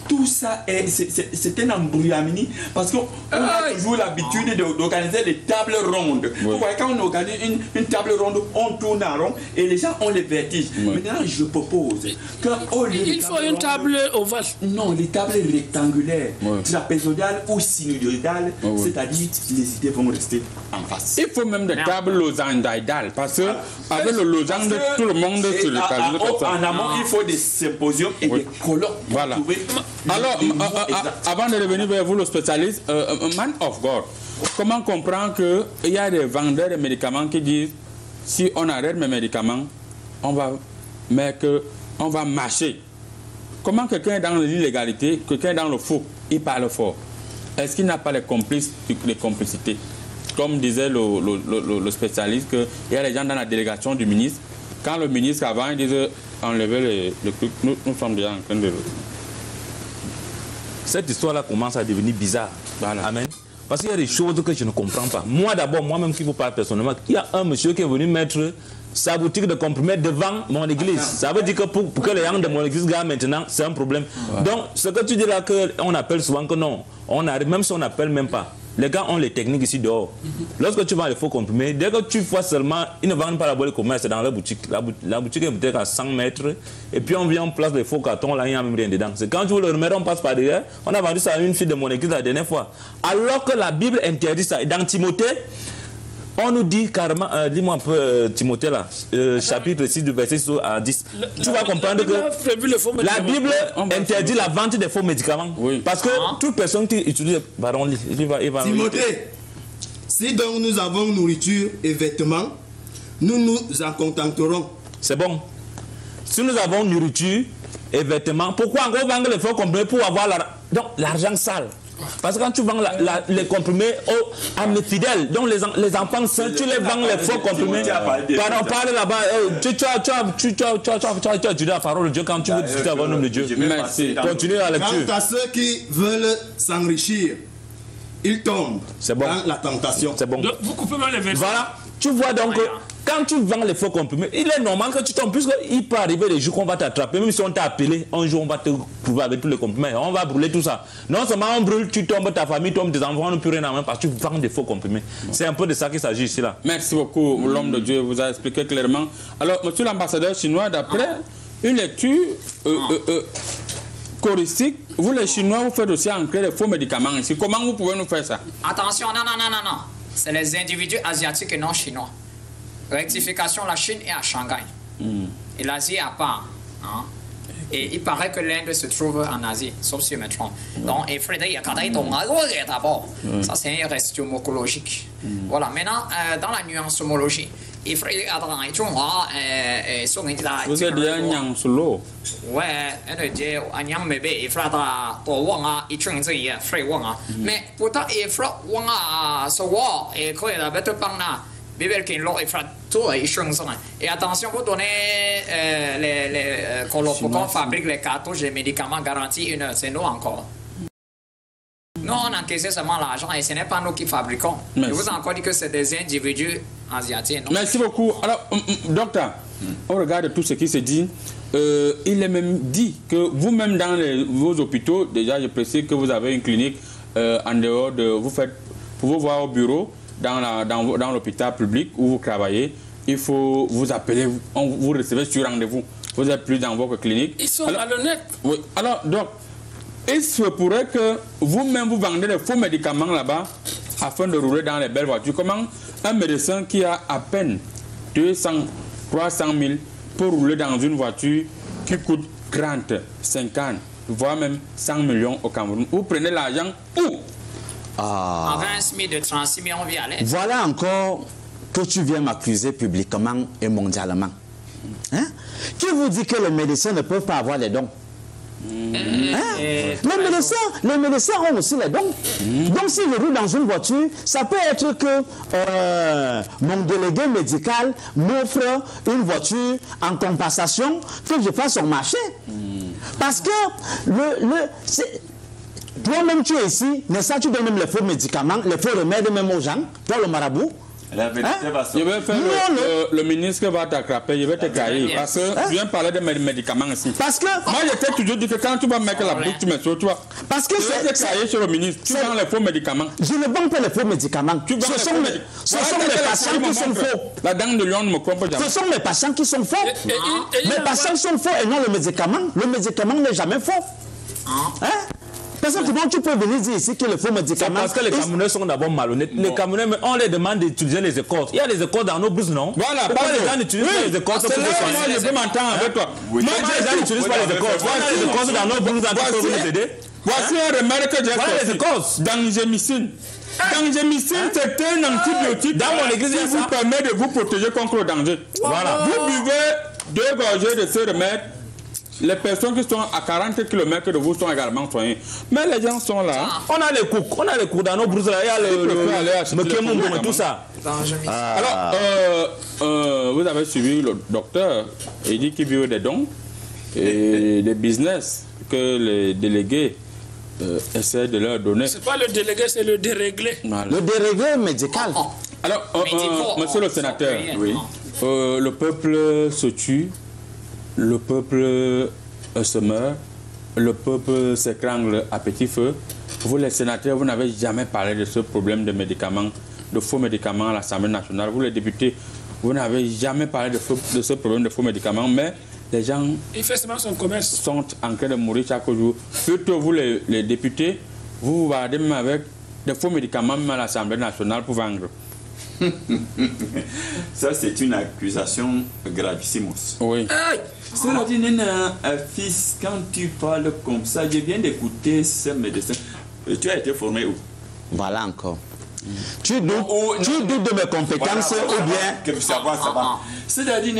tout ça, c'est un embrouillamini parce qu'on a toujours l'habitude d'organiser des tables rondes. Vous voyez, quand on organise une table ronde, on tourne en rond et les gens ont les vertiges. Maintenant, je propose que il faut une table ovale. Non, les tables rectangulaires, trapézoidales ou sinusoïdales, c'est-à-dire les idées vont rester en face. Il faut même des tables losangoïdales parce que avec le losange, tout le monde se le calme. En amont, il faut des symposiums et des colloques. Voilà. Alors, avant de revenir vers vous, le spécialiste, man of God, comment comprendre qu'il y a des vendeurs de médicaments qui disent si on arrête mes médicaments, on va marcher. Comment quelqu'un est dans l'illégalité, quelqu'un est dans le faux, il parle fort. Est-ce qu'il n'a pas les complicités? Comme disait le spécialiste, qu'il y a des gens dans la délégation du ministre. Quand le ministre avant, il disait enlever le truc, nous sommes déjà en train de... Cette histoire-là commence à devenir bizarre. Voilà. Amen. Parce qu'il y a des choses que je ne comprends pas. Moi d'abord, moi-même qui vous parle personnellement, il y a un monsieur qui est venu mettre sa boutique de comprimés devant mon église. Ça veut dire que pour que les gens de mon église gardent maintenant, c'est un problème. Donc, ce que tu dis là, qu'on appelle souvent que non, on arrive, même si on n'appelle même pas. Les gars ont les techniques ici dehors. Lorsque tu vends les faux comprimés, dès que tu vois seulement, ils ne vendent pas la boîte de commerce, c'est dans leur boutique. La boutique est peut-être à 100 mètres. Et puis on vient, on place les faux cartons, là, il n'y a même rien dedans. C'est quand tu veux le remettre, on passe par derrière. On a vendu ça à une fille de mon église la dernière fois. Alors que la Bible interdit ça. Et dans Timothée, on nous dit carrément, dis-moi un peu Timothée là, chapitre 6 du verset 6 à 10. Tu vas comprendre que la Bible interdit la vente des faux médicaments. Oui. Parce que toute personne qui utilise, pardon, il va Timothée, si donc nous avons nourriture et vêtements, nous nous en contenterons. C'est bon. Si nous avons nourriture et vêtements, pourquoi encore vendre les faux comprimés pour avoir l'argent sale? Parce que quand tu vends les comprimés à mes fidèles, donc les enfants sains, tu les vends les faux comprimés. Pardon, parle là-bas. Tu as étudié la parole de Dieu quand tu veux discuter avec l'homme de Dieu. Merci. Continue la lecture. Quant à ceux qui veulent s'enrichir, ils tombent dans la tentation. C'est bon. Donc, vous coupez mal les versets. Voilà. Tu vois donc, quand tu vends les faux comprimés, il est normal que tu tombes, puisqu'il peut arriver des jours qu'on va t'attraper, même si on t'a appelé, un jour on va te prouver avec tous les comprimés, on va brûler tout ça. Non seulement on brûle, tu tombes, ta famille tombe, tes enfants n'ont plus rien en main parce que tu vends des faux comprimés. C'est un peu de ça qu'il s'agit ici là. Merci beaucoup, l'homme de Dieu vous a expliqué clairement. Alors, monsieur l'ambassadeur chinois, d'après une lecture choristique, vous les Chinois, vous faites aussi entrer les faux médicaments ici. Comment vous pouvez nous faire ça? Attention, non. C'est les individus asiatiques et non chinois. Rectification, la Chine est à Shanghai. Et l'Asie à part. Hein? Et il paraît que l'Inde se trouve en Asie, sauf si je me trompe. Donc, il faudrait d'abord. Ça, c'est une reste homologique. Voilà, maintenant, dans la nuance homologie, il faudrait vous êtes déjà Nyang Solo. Ouais, il faudra mais pourtant, il faudra et attention, vous donnez les qu'on fabrique les cartouches et médicaments garantis, c'est nous encore. Nous, on encaisse seulement l'argent et ce n'est pas nous qui fabriquons. Je vous ai encore dit que c'est des individus asiatiques. Non? Merci beaucoup. Alors, docteur, on regarde tout ce qui se dit. Il est même dit que vous-même dans vos hôpitaux, déjà je précise que vous avez une clinique en dehors de... Pour vous voir au bureau, dans l'hôpital public où vous travaillez, il faut vous appeler, vous recevez sur rendez-vous. Vous n'êtes plus dans votre clinique. Ils sont malhonnêtes. Oui. Alors, donc, il se pourrait que vous-même vous vendez des faux médicaments là-bas afin de rouler dans les belles voitures. Comment un médecin qui a à peine 200, 300 000 pour rouler dans une voiture qui coûte 30, 50, voire même 100 millions au Cameroun? Vous prenez l'argent où? En 20 000 de 36 millions via l'aide. Voilà encore que tu viens m'accuser publiquement et mondialement. Hein? Qui vous dit que les médecins ne peuvent pas avoir les dons? Les médecins ont aussi les dons. Donc si je roule dans une voiture, ça peut être que mon délégué médical m'offre une voiture en compensation, que je fasse son marché. Parce que toi-même tu es ici, n'est-ce pas, tu donnes même les faux médicaments, les faux remèdes même aux gens, toi le marabout. La vérité va sortir. Je vais faire le ministre va t'attraper, je vais te cailler. Parce que je viens parler de mes médicaments ici. Parce que... Moi, je t'ai toujours dit que quand tu vas mettre la bouche, tu me sauves, tu vois. Parce que je vais te cailler sur le ministre. Tu vends les faux médicaments. Je ne vends pas les faux médicaments. Ce sont mes patients qui sont faux. La dame de Lyon ne me comprend jamais. Ce sont mes patients qui sont faux. Mes patients sont faux et non le médicament. Le médicament n'est jamais faux. Hein? Parce que comment tu peux venir dire ici que le faux médicament... Parce que les Camerounais sont d'abord malhonnêtes. Les Camerounais, on les demande d'utiliser les écorces. Il y a des écorces dans nos bouches, non? Voilà. Pourquoi les gens n'utilisent pas les écorces? C'est là moi je peux m'entendre avec toi. Moi, les gens n'utilisent pas les écorces. Voilà les écorces dans nos bouches, pour nous aider. Voici un remède que j'ai fait. Voilà les écorces. Dangemycine. Dangemycine, c'est un antibiotique dans mon église qui vous permet de vous protéger contre le danger. Voilà. Vous buvez 2 gorgées de ce remède. Les personnes qui sont à 40 km de vous sont également soignées. Mais les gens sont là. On a les cours dans nos brouses là. Il y a le tout ça. Alors, vous avez suivi le docteur. Il dit qu'il veut des dons et des business que les délégués essaient de leur donner. C'est pas le délégué, c'est le déréglé. Voilà. Le déréglé médical. Alors, monsieur le sénateur, oui. Le peuple se tue. Le peuple se meurt, le peuple s'étrangle à petit feu. Vous, les sénateurs, vous n'avez jamais parlé de ce problème de médicaments, de faux médicaments à l'Assemblée nationale. Vous, les députés, vous n'avez jamais parlé de ce problème de faux médicaments, mais les gens il fait seulement son commerce. Sont en train de mourir chaque jour. Plutôt vous, les députés, vous vous baladez même avec des faux médicaments même à l'Assemblée nationale pour vendre. Ça, c'est une accusation gravissime. Oui. Cela dit, fils, quand tu parles comme ça, je viens d'écouter ce médecin. Tu as été formé où? Voilà encore. Tu doutes de mes compétences ou bien... Que savoir, ça va. C'est-à-dire,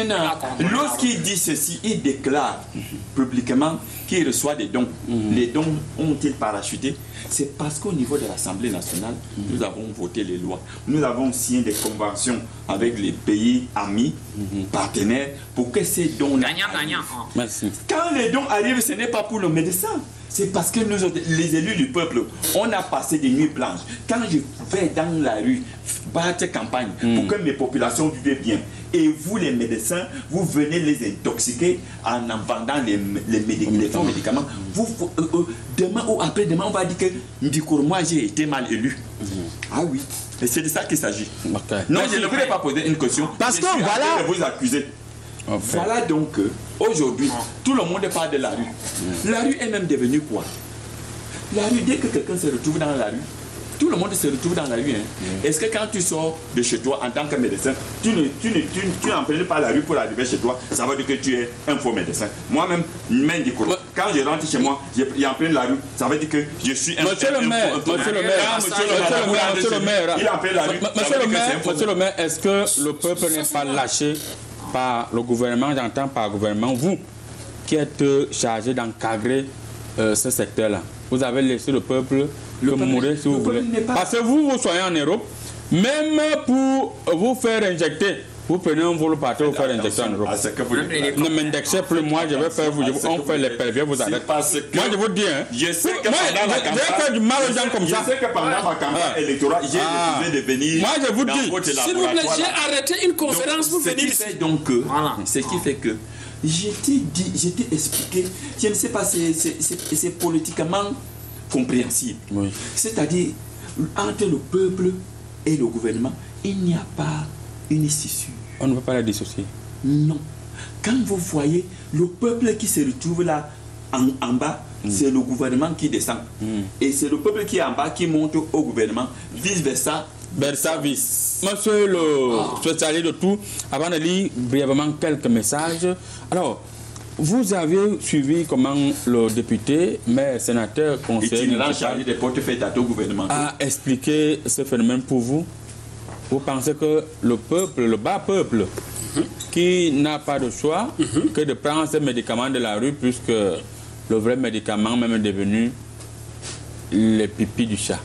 lorsqu'il dit ceci, il déclare publiquement qu'il reçoit des dons. Les dons ont-ils parachuté? C'est parce qu'au niveau de l'Assemblée nationale, nous avons voté les lois. Nous avons signé des conventions avec les pays amis, partenaires, pour que ces dons... Gagnant. Merci. Quand les dons arrivent, ce n'est pas pour le médecin. C'est parce que nous, les élus du peuple, on a passé des nuits blanches. Quand je vais dans la rue, battre campagne pour que mes populations vivent bien, et vous, les médecins, vous venez les intoxiquer en vendant les faux médicaments. Demain ou après-demain, on va dire que moi, j'ai été mal élu. Ah oui, et c'est de ça qu'il s'agit. Okay. Non, je ne voudrais pas poser une question. Parce que voilà... vous accuser. Voilà donc aujourd'hui, tout le monde parle de la rue. La rue est même devenue quoi? La rue, dès que quelqu'un se retrouve dans la rue, tout le monde se retrouve dans la rue. Est-ce que quand tu sors de chez toi en tant que médecin, tu n'empruntes pas la rue pour arriver chez toi, ça veut dire que tu es un faux médecin. Moi-même, quand je rentre chez moi, j'emprunte la rue, ça veut dire que je suis un faux médecin. Monsieur le maire, est-ce que le peuple n'est pas lâché par le gouvernement? J'entends par gouvernement, vous qui êtes chargé d'encadrer ce secteur-là. Vous avez laissé le peuple mourir si vous voulez. Parce que vous soyez en Europe, même pour vous faire injecter, vous prenez un vol partout pour faire injecter en Europe. Ne m'indexez plus, moi je vais faire vous, on fait les pervers, vous arrêtez. Moi je vous dis, je sais que pendant la campagne, du mal aux gens comme ça. Je sais que pendant ma campagne électorale, j'ai décidé de venir. Moi je vous dis, s'il vous plaît, j'ai arrêté une conférence pour venir ici. Ce qui fait que j'étais expliqué, je ne sais pas, c'est politiquement compréhensible. Oui. C'est-à-dire, entre le peuple et le gouvernement, il n'y a pas une scissure. On ne peut pas la dissocier. Non. Quand vous voyez le peuple qui se retrouve là en bas, c'est le gouvernement qui descend. Et c'est le peuple qui est en bas qui monte au gouvernement, vice-versa. Versavis. Monsieur le spécialiste de tout, avant de lire brièvement quelques messages. Alors, vous avez suivi comment le député, maire, sénateur, conseiller chargé des portefeuilles au gouvernement a expliqué ce phénomène pour vous? Vous pensez que le peuple, le bas peuple, qui n'a pas de choix que de prendre ces médicaments de la rue, puisque le vrai médicament même est devenu le pipi du chat?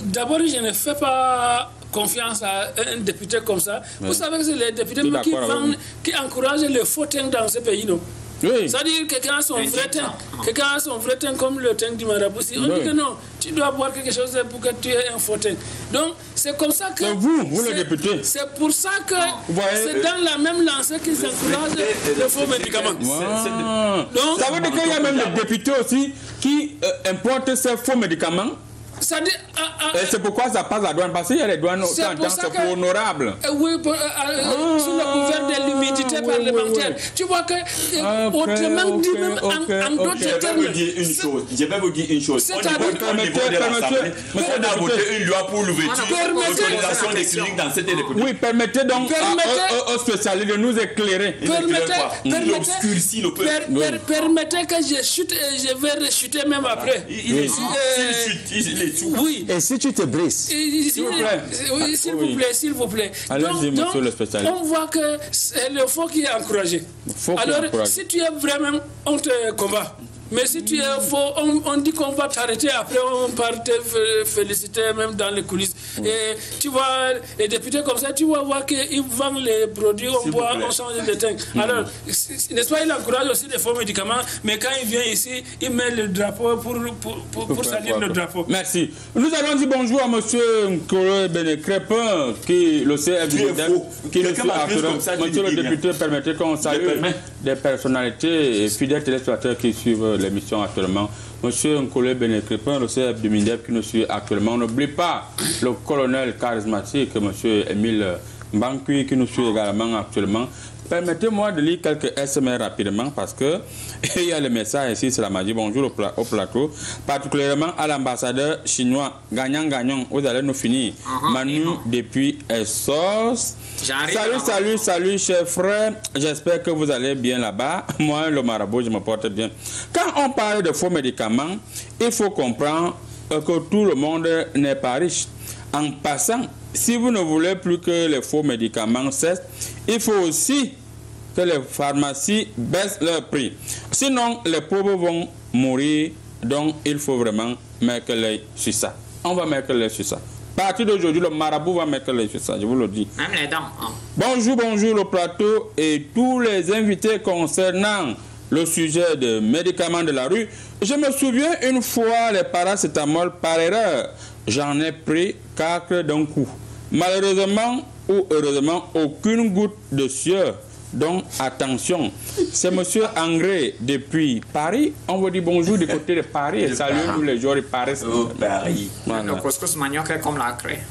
D'abord, je ne fais pas confiance à un député comme ça. Oui. Vous savez que c'est les députés qui encouragent le footing dans ce pays, non? Oui. C'est-à-dire que quelqu'un a son vrai teint. Quelqu'un a son vrai teint comme le teint du marabout. Si on dit que non, tu dois boire quelque chose pour que tu aies un faux teint. Donc, c'est comme ça que... C'est vous le député. C'est pour ça que c'est dans la même lancée qu'ils encouragent les faux médicaments. Donc, ça veut dire qu'il y a même des députés aussi qui importent ces faux médicaments. Et c'est pourquoi ça passe à la douane, parce qu'il y a les douanes aussi en tant que pour honorable. Oui, sous le couvert de l'humidité parlementaire. Tu vois que, autrement dit, même en d'autres termes... Je vais vous dire une chose. C'est-à-dire on a voté une loi pour l'utilisation des cliniques dans cette république. Oui, permettez donc aux spécialistes de nous éclairer. Permettez que je chute et je vais rechuter même après. Il est oui. Et si tu te brises? S'il vous plaît. Oui, s'il vous plaît. Allez-y, monsieur le spécialiste. On voit que c'est le faux qui est encouragé. Alors, si tu es vraiment, on te combat. Mais si tu es faux, on dit qu'on va t'arrêter, après on part te féliciter même dans les coulisses. Et tu vois, les députés comme ça, tu vas voir qu'ils vendent les produits, on boit, on change de teint. Alors, n'est-ce pas, il encourage aussi des faux médicaments, mais quand il vient ici, il met le drapeau pour salir le drapeau. Merci. Nous allons dire bonjour à monsieur Nkolo Benecrépin, qui le CFDF, qui le suit actuellement. Monsieur le député, permettez qu'on salue des personnalités et fidèles téléspectateurs qui suivent l'émission actuellement. Monsieur Nkolo Benecrépin, le chef du MINDEP qui nous suit actuellement. N'oublie pas le colonel charismatique, monsieur Émile Mbankui, qui nous suit également actuellement. Permettez-moi de lire quelques SMS rapidement parce que il y a le message ici, cela m'a dit bonjour au plateau, particulièrement à l'ambassadeur chinois. Gagnant, vous allez nous finir. Manu depuis Essos. Salut, chers frères. J'espère que vous allez bien là-bas. Moi, le marabout, je me porte bien. Quand on parle de faux médicaments, il faut comprendre que tout le monde n'est pas riche. En passant, si vous ne voulez plus que les faux médicaments cessent, il faut aussi que les pharmacies baissent leur prix. Sinon, les pauvres vont mourir. Donc, il faut vraiment mettre l'œil sur ça. On va mettre l'œil sur ça. À partir d'aujourd'hui, le marabout va mettre l'œil sur ça, je vous le dis. Même les dents. Bonjour le plateau et tous les invités concernant le sujet des médicaments de la rue. Je me souviens une fois, les paracétamol, par erreur, j'en ai pris 4 d'un coup. Malheureusement ou heureusement, aucune goutte de sueur. Donc, attention, c'est monsieur André depuis Paris. On vous dit bonjour du côté de Paris et salut tous les jours de Paris. Paris. Voilà. Le couscous manioc comme la craie.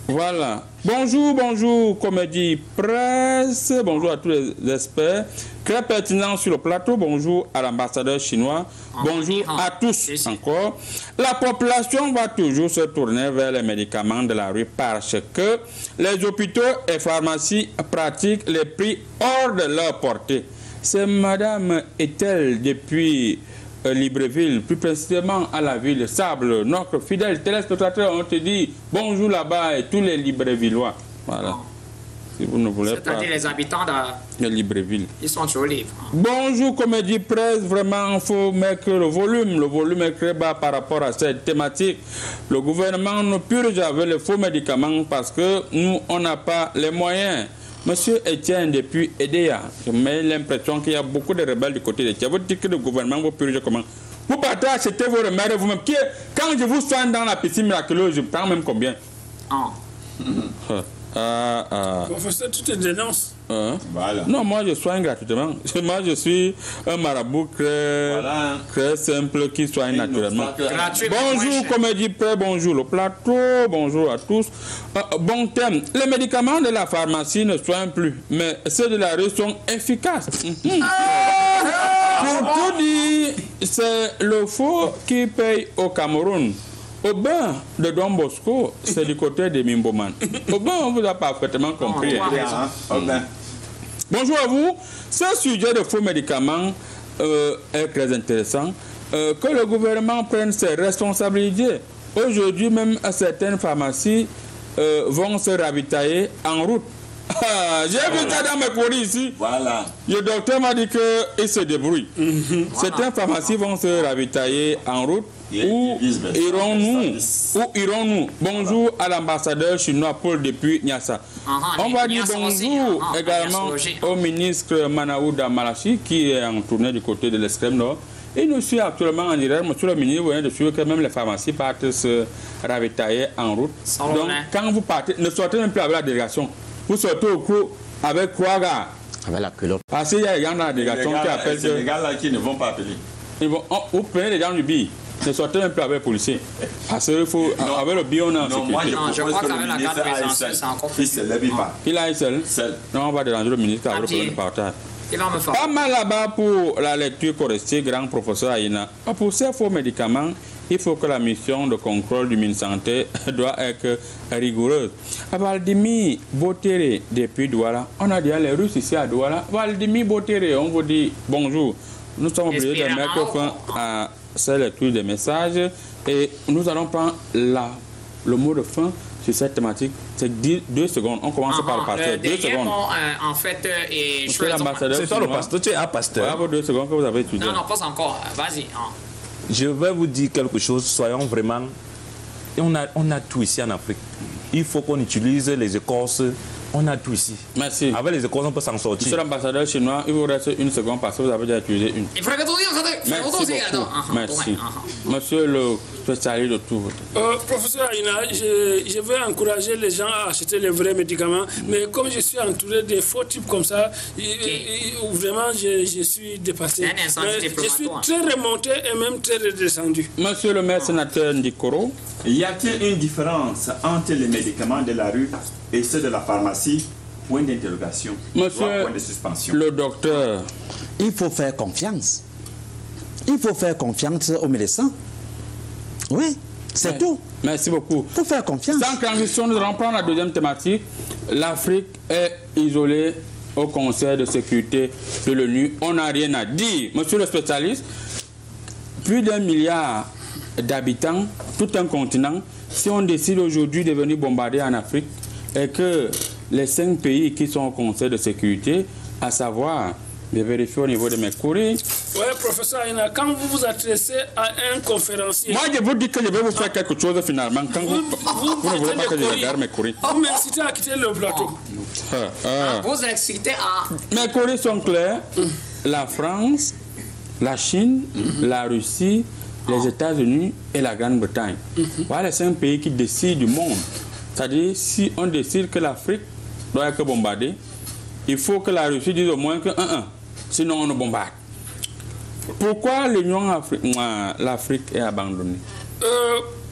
Voilà. Bonjour, Comédie Presse. Bonjour à tous les experts. Très pertinent sur le plateau. Bonjour à l'ambassadeur chinois. Bonjour à tous encore. La population va toujours se tourner vers les médicaments de la rue parce que les hôpitaux et pharmacies pratiquent les prix hors de leur portée. C'est Madame Ethel depuis Libreville, plus précisément à la ville de Sable. Notre fidèle téléspectateur, on te dit bonjour là-bas et tous les Librevillois. Voilà. Si vous ne voulez pas. C'est-à-dire les habitants de Libreville. Ils sont toujours libres. Bonjour Comédie Presse, vraiment il faut mettre le volume. Le volume est très bas par rapport à cette thématique. Le gouvernement nous purge avec les faux médicaments parce que nous, on n'a pas les moyens. Monsieur Etienne, depuis EDEA, j'ai l'impression qu'il y a beaucoup de rebelles du côté d'Etienne. Vous dites que le gouvernement vous purge comment? Vous partez acheter vos remèdes vous-même. Quand je vous soigne dans la piscine miraculeuse, je prends même combien? Professeur, tu te dénonces. Voilà. Non, moi je soigne gratuitement. Moi je suis un marabout très simple qui soigne naturellement. Bonjour Comédie Presse, bonjour le plateau, bonjour à tous. Bon thème, les médicaments de la pharmacie ne soignent plus, mais ceux de la rue sont efficaces. Pour tout dire, c'est le faux qui paye au Cameroun. Au bain de Don Bosco, c'est du côté de Mimboman. Au bain, on vous a parfaitement compris. Bonjour à vous. Ce sujet de faux médicaments est très intéressant. Que le gouvernement prenne ses responsabilités. Aujourd'hui, même certaines pharmacies vont se ravitailler en route J'ai vu ça dans mes courriers ici. Voilà. Le docteur m'a dit qu'il se débrouille. Certaines pharmacies vont se ravitailler en route. Où irons-nous? Bonjour à l'ambassadeur chinois Paul depuis Nyassa. On va dire bonjour également au ministre Manaouda Malachi qui est en tournée du côté de l'extrême nord. Il nous suit actuellement en direct. Monsieur le ministre, vous venez de suivre que même les pharmacies partent se ravitailler en route. Donc, quand vous partez, ne sortez même plus avec la délégation. Vous sortez au cours avec quoi, gars? Avec la culotte. Parce qu'il y a dans la délégation qui appelle. C'est les gars-là qui ne vont pas appeler. Vous prenez les gens du billet. Ne sortez même plus avec les policiers. Parce qu'il faut. Avec le billet, on a en sécurité. Moi, je propose que le ministre aille seul. Il ne se lève pas. Il aille seul? Seul. Non, on va déranger le ministre avec le problème de partage. Pas mal là-bas pour la lecture forestier, grand professeur Aïna. Pour ces faux médicaments, il faut que la mission de contrôle du ministère de la Santé doit être rigoureuse. À Valdimi Botere, depuis Douala, on a dit les Russes ici à Douala. Valdimi Botere, on vous dit bonjour. Nous sommes obligés de mettre fin à cette lecture des messages et nous allons prendre le mot de fin sur cette thématique. C'est 2 secondes. On commence par le pasteur. 2 secondes. En fait, c'est l'ambassadeur. C'est toi le pasteur, tu es un pasteur. Voilà vos 2 secondes que vous avez étudié. Non, pas encore. Vas-y. Je vais vous dire quelque chose. Soyons vraiment... On a tout ici en Afrique. Il faut qu'on utilise les écorces. On a tout ici. Merci. Avec les écorces, on peut s'en sortir. Monsieur l'ambassadeur chinois, il vous reste 1 seconde parce que vous avez déjà utilisé une. Merci beaucoup. Merci. Monsieur le spécialiste de tout. Professeur Aïna, je vais encourager les gens à acheter les vrais médicaments, mais comme je suis entouré de faux types comme ça, vraiment je suis dépassé. Je suis très remonté et même très redescendu. Monsieur le maire sénateur Ndikoro, y a-t-il une différence entre les médicaments de la rue et ceux de la pharmacie? Point d'interrogation. Monsieur point de suspension. Le docteur, il faut faire confiance. Il faut faire confiance aux médecins. Oui, c'est tout. Merci beaucoup. Il faut faire confiance. Sans transition, nous allons prendre la deuxième thématique. L'Afrique est isolée au Conseil de sécurité de l'ONU. On n'a rien à dire. Monsieur le spécialiste, plus d'1 milliard d'habitants, tout un continent, si on décide aujourd'hui de venir bombarder en Afrique et que les 5 pays qui sont au Conseil de sécurité, à savoir, de vérifier au niveau de mes courriers. Oui, professeur Aïna, quand vous vous adressez à un conférencier... Moi, je vous dis que je vais vous faire quelque chose finalement. Quand vous ne voulez pas que je regarde mes courriers. Vous m'incitez à quitter le plateau. Vous incitez à... Mes courriers sont clairs. La France, la Chine, la Russie, les États-Unis et la Grande-Bretagne. Voilà les 5 pays qui décident du monde. C'est-à-dire, si on décide que l'Afrique doit être bombardée, il faut que la Russie dise au moins que 1-1. Sinon, on nous bombarde. Pourquoi l'Afrique est abandonnée?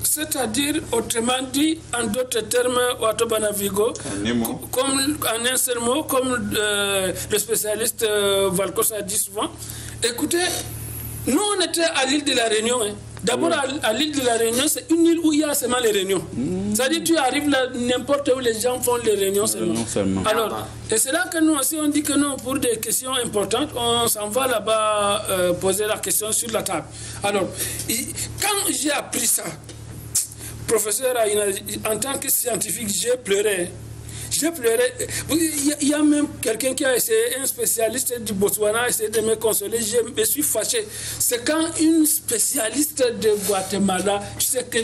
C'est-à-dire, autrement dit, en d'autres termes, Ouattara-Vigo, comme en un seul mot, comme le spécialiste Valcos a dit souvent, écoutez, nous on était à l'île de la Réunion. Hein. D'abord, à l'île de la Réunion, c'est une île où il y a seulement les réunions. C'est-à-dire, tu arrives là, n'importe où les gens font les réunions seulement. Alors, et c'est là que nous aussi, on dit que non, pour des questions importantes, on s'en va là-bas poser la question sur la table. Alors, quand j'ai appris ça, professeur Aïna, en tant que scientifique, j'ai pleuré. J'ai pleuré. Il y a même quelqu'un qui a essayé, un spécialiste du Botswana a essayé de me consoler. Je me suis fâché. C'est quand une spécialiste de Guatemala, je sais que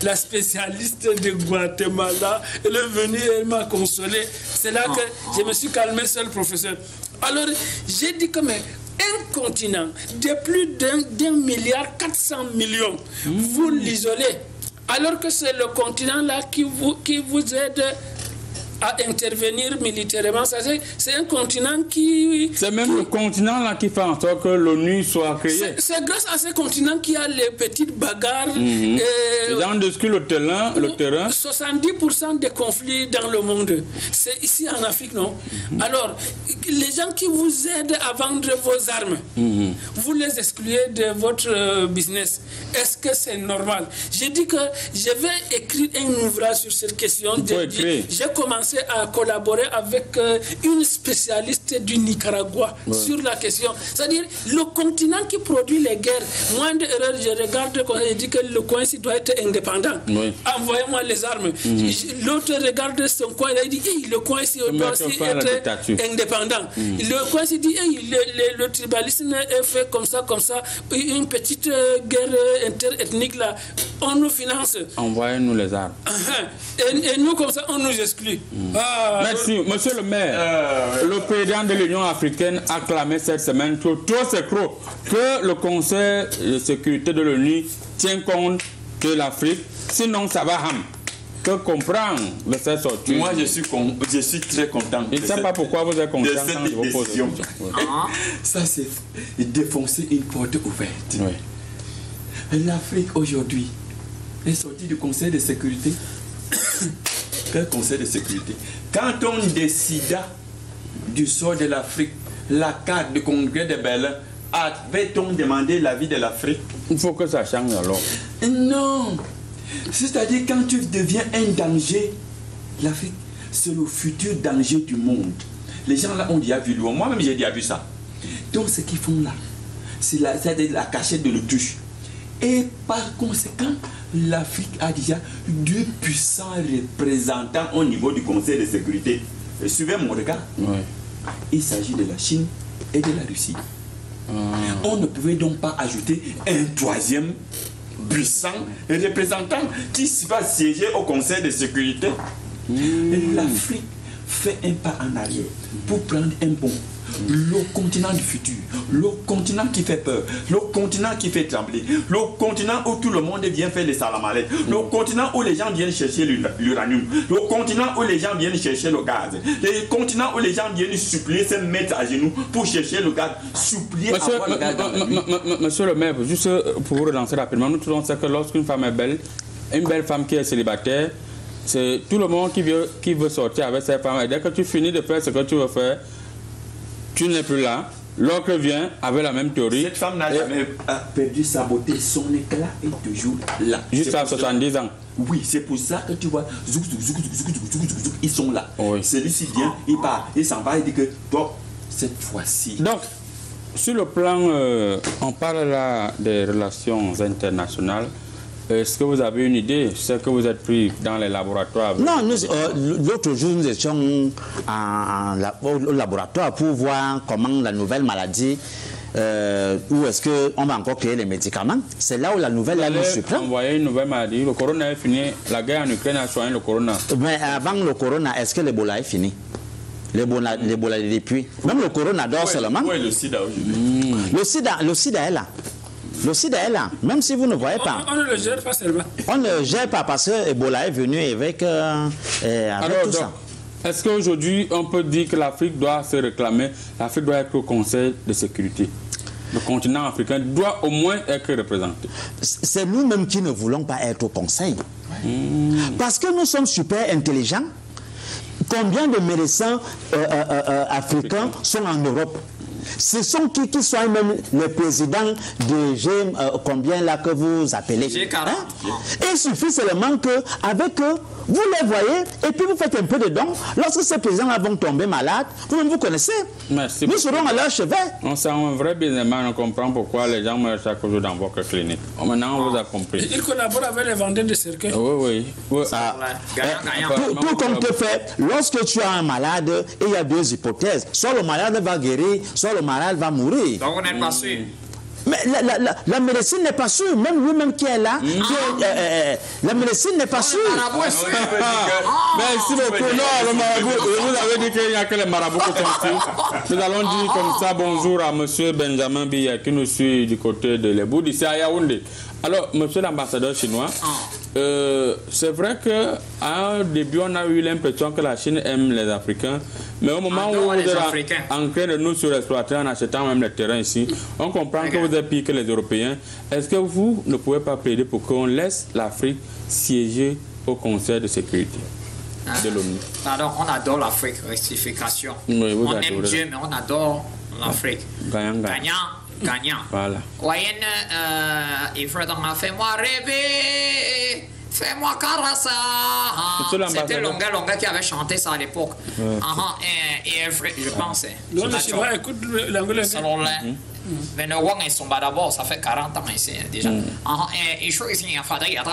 la spécialiste de Guatemala, elle est venue, elle m'a consolé. C'est là que je me suis calmé seul, professeur. Alors, j'ai dit que mais un continent de plus d'1,4 milliard, vous l'isolez. Alors que c'est le continent-là qui vous aide à intervenir militairement. C'est un continent qui... C'est même le continent-là qui fait en sorte que l'ONU soit créée. C'est grâce à ce continent qu'il y a les petites bagarres. Les gens descendent le terrain. 70% des conflits dans le monde. C'est ici en Afrique, non? Alors, les gens qui vous aident à vendre vos armes, vous les excluez de votre business. Est-ce que c'est normal? J'ai dit que je vais écrire un ouvrage sur cette question. J'ai commencé commencé à collaborer avec une spécialiste du Nicaragua sur la question. C'est-à-dire, le continent qui produit les guerres, moins d'erreurs, je regarde quand je dis que le coin doit être indépendant. Envoyez-moi les armes. L'autre regarde son coin, il dit, hey, le coin doit aussi être indépendant. Le coin dit, hey, le tribalisme est fait comme ça, une petite guerre interethnique là, on nous finance. Envoyez-nous les armes. Et nous, comme ça, on nous exclut. Merci. Monsieur le maire, le président de l'Union africaine a clamé cette semaine que trop c'est trop, que le Conseil de sécurité de l'ONU tient compte que l'Afrique, sinon ça va ham. Que comprendre de cette sortie. Moi, je suis très content. Je ne sais pas pourquoi vous êtes content quand je vous pose décision. Ça, c'est défoncer une porte ouverte. L'Afrique, aujourd'hui, est sortie du Conseil de sécurité. Quel Conseil de sécurité? Quand on décida du sort de l'Afrique, la carte du Congrès de Berlin, avait-on demandé l'avis de l'Afrique? Il faut que ça change alors. Non. C'est-à-dire, quand tu deviens un danger, l'Afrique, c'est le futur danger du monde. Les gens là ont déjà vu loin. Moi-même, j'ai déjà vu ça. Donc, ce qu'ils font là, c'est la cachette de l'autruche. Et par conséquent, l'Afrique a déjà deux puissants représentants au niveau du Conseil de sécurité. Suivez mon regard. Il s'agit de la Chine et de la Russie. On ne pouvait donc pas ajouter un troisième puissant représentant qui va siéger au Conseil de sécurité. L'Afrique fait un pas en arrière pour prendre un bond. Le continent du futur, le continent qui fait peur, le continent qui fait trembler, le continent où tout le monde vient faire les salamalek, le continent où les gens viennent chercher l'uranium, le continent où les gens viennent chercher le gaz, le continent où les gens viennent supplier, se mettre à genoux pour chercher le gaz, supplier avoir le gaz. Monsieur le maire, juste pour vous relancer rapidement, nous trouvons que lorsqu'une femme est belle, une belle femme qui est célibataire, c'est tout le monde qui veut sortir avec cette femme. Et dès que tu finis de faire ce que tu veux faire, tu n'es plus là. L'autre vient avec la même théorie. Cette femme n'a jamais perdu sa beauté. Son éclat est toujours là. Juste à 70 ans. Oui, c'est pour ça que tu vois, ils sont là. Celui-ci vient, il part, il s'en va, il dit que bon, cette fois-ci. Donc, sur le plan, on parle là des relations internationales. Est-ce que vous avez une idée? C'est que vous êtes pris dans les laboratoires? Non, l'autre jour, nous étions au laboratoire pour voir comment la nouvelle maladie, où est-ce qu'on va encore créer les médicaments. C'est là où la nouvelle nous surprend. Vous envoyez une nouvelle maladie. Le corona est fini. La guerre en Ukraine a soigné le corona. Mais avant le corona, est-ce que l'Ebola est fini? L'Ebola est depuis. Même le corona dort seulement. Où est le sida aujourd'hui? Le sida est là. Le sida est là, même si vous ne voyez pas. On ne le gère pas seulement. On ne le gère pas parce que Ebola est venu avec tout ça. Est-ce qu'aujourd'hui, on peut dire que l'Afrique doit se réclamer, l'Afrique doit être au Conseil de sécurité? Le continent africain doit au moins être représenté. C'est nous-mêmes qui ne voulons pas être au Conseil. Parce que nous sommes super intelligents. Combien de médecins africains sont en Europe? Ce sont qui sont même le président de G, combien là que vous appelez. Il suffit seulement qu'avec eux, vous les voyez et puis vous faites un peu de dons. Lorsque ces présidents vont tomber malades, vous-même vous connaissez. Merci. Nous serons à leur chevet. On sent un vrai businessman, on comprend pourquoi les gens meurent chaque jour dans votre clinique. Maintenant, on vous a compris. Ils collaborent avec les vendeurs de cercueils. Oui. Tout comme te fait, lorsque tu as un malade, il y a deux hypothèses. Soit le malade va guérir, soit le malade va mourir. Donc on n'est pas sûr. Mais la médecine n'est pas sûre. Même lui-même qui est là, la médecine n'est pas sûre. Merci beaucoup. Non, le marabout, vous avez dit qu'il n'y a que les marabouts qui sont sûrs. Nous allons dire comme ça bonjour à M. Benjamin Biya qui nous suit du côté de l'Ebou, d'ici à Yaoundé. Alors, monsieur l'ambassadeur chinois, c'est vrai qu'à un début, on a eu l'impression que la Chine aime les Africains, mais au moment où vous êtes en train de nous surexploiter en achetant même les terrains ici, on comprend que vous êtes pire que les Européens. Est-ce que vous ne pouvez pas plaider pour qu'on laisse l'Afrique siéger au Conseil de sécurité de l'ONU? Alors, on adore l'Afrique, rectification. Oui, on aime Dieu, mais on adore l'Afrique. Gagnant. Voilà. Il faut fait moi rêver. Fais-moi carassa. C'était Longa qui avait chanté ça à l'époque. Et je pense. Écoute l'anglais. Mais le Wang et son d'abord, ça fait 40 ans ici déjà. Et je suis ici à Fadayata,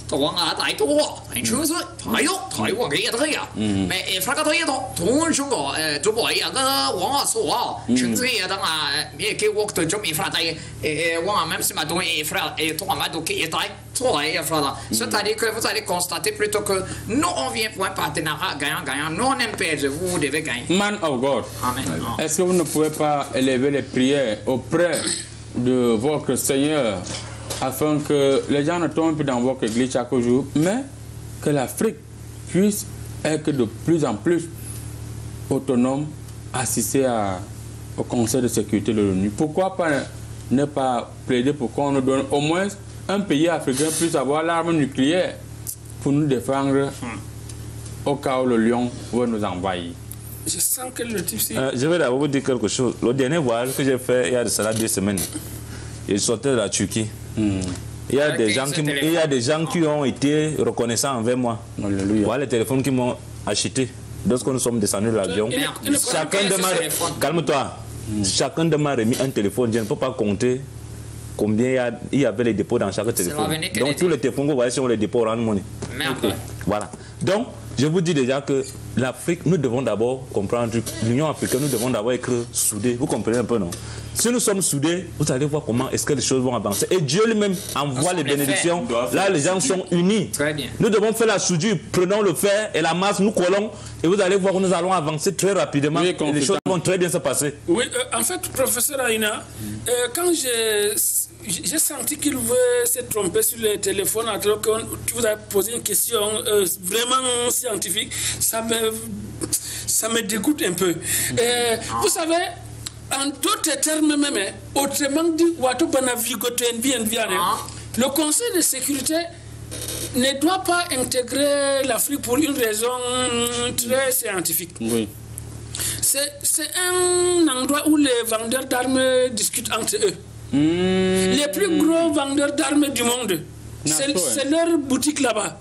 Toanga, Taito, et je suis Tayo, Taïwan, Gayatria. Mais il faut que tu aies ton jungle, tu vois, il y a un Wang à soi, je ne sais pas, mais qui walk to jump in front et Wang, même si ma douille est frère, et toi, ma douille est taille, toi, et frère. C'est-à-dire que vous allez constater plutôt que nous, on vient pour un partenariat gagnant-gagnant, nous, on aime perdre, vous devez gagner. Man of God, est-ce que vous ne pouvez pas élever les prières auprès de votre Seigneur afin que les gens ne tombent plus dans votre église chaque jour, mais que l'Afrique puisse être de plus en plus autonome, assister au Conseil de sécurité de l'ONU? Pourquoi pas ne pas plaider pour qu'on nous donne au moins un pays africain puisse avoir l'arme nucléaire pour nous défendre au cas où le lion veut nous envahir? Je sens que le type... je vais d'abord vous dire quelque chose. Le dernier voyage que j'ai fait il y a de cela 2 semaines, je sortais de la Turquie. Il y a des gens qui ont été reconnaissants envers moi. Voilà les téléphones qu'ils m'ont achetés lorsque nous sommes descendus de l'avion. Chacun de calme-toi. Chacun de m'a remis un téléphone. Je ne peux pas compter combien il y avait les dépôts dans chaque téléphone. Donc tous les téléphones que vous voyez sur les dépôts rendent monnaie. Voilà. Donc je vous dis déjà que l'Afrique, nous devons d'abord comprendre, l'Union africaine, nous devons d'abord être soudés. Vous comprenez un peu, non? Si nous sommes soudés, vous allez voir comment est-ce que les choses vont avancer. Et Dieu lui-même envoie les bénédictions. Là, les gens sont unis. Nous devons faire la soudure. Prenons le fer et la masse, nous collons. Et vous allez voir que nous allons avancer très rapidement. Et les choses vont très bien se passer. Oui, en fait, professeur Aïna, quand j'ai senti qu'il veut se tromper sur le téléphone, alors que vous avez posé une question vraiment scientifique, ça me dégoûte un peu. Vous savez, en d'autres termes même, autrement dit, le Conseil de sécurité ne doit pas intégrer l'Afrique pour une raison très scientifique. Oui. C'est un endroit où les vendeurs d'armes discutent entre eux. Les plus gros vendeurs d'armes du monde, c'est leur boutique là-bas.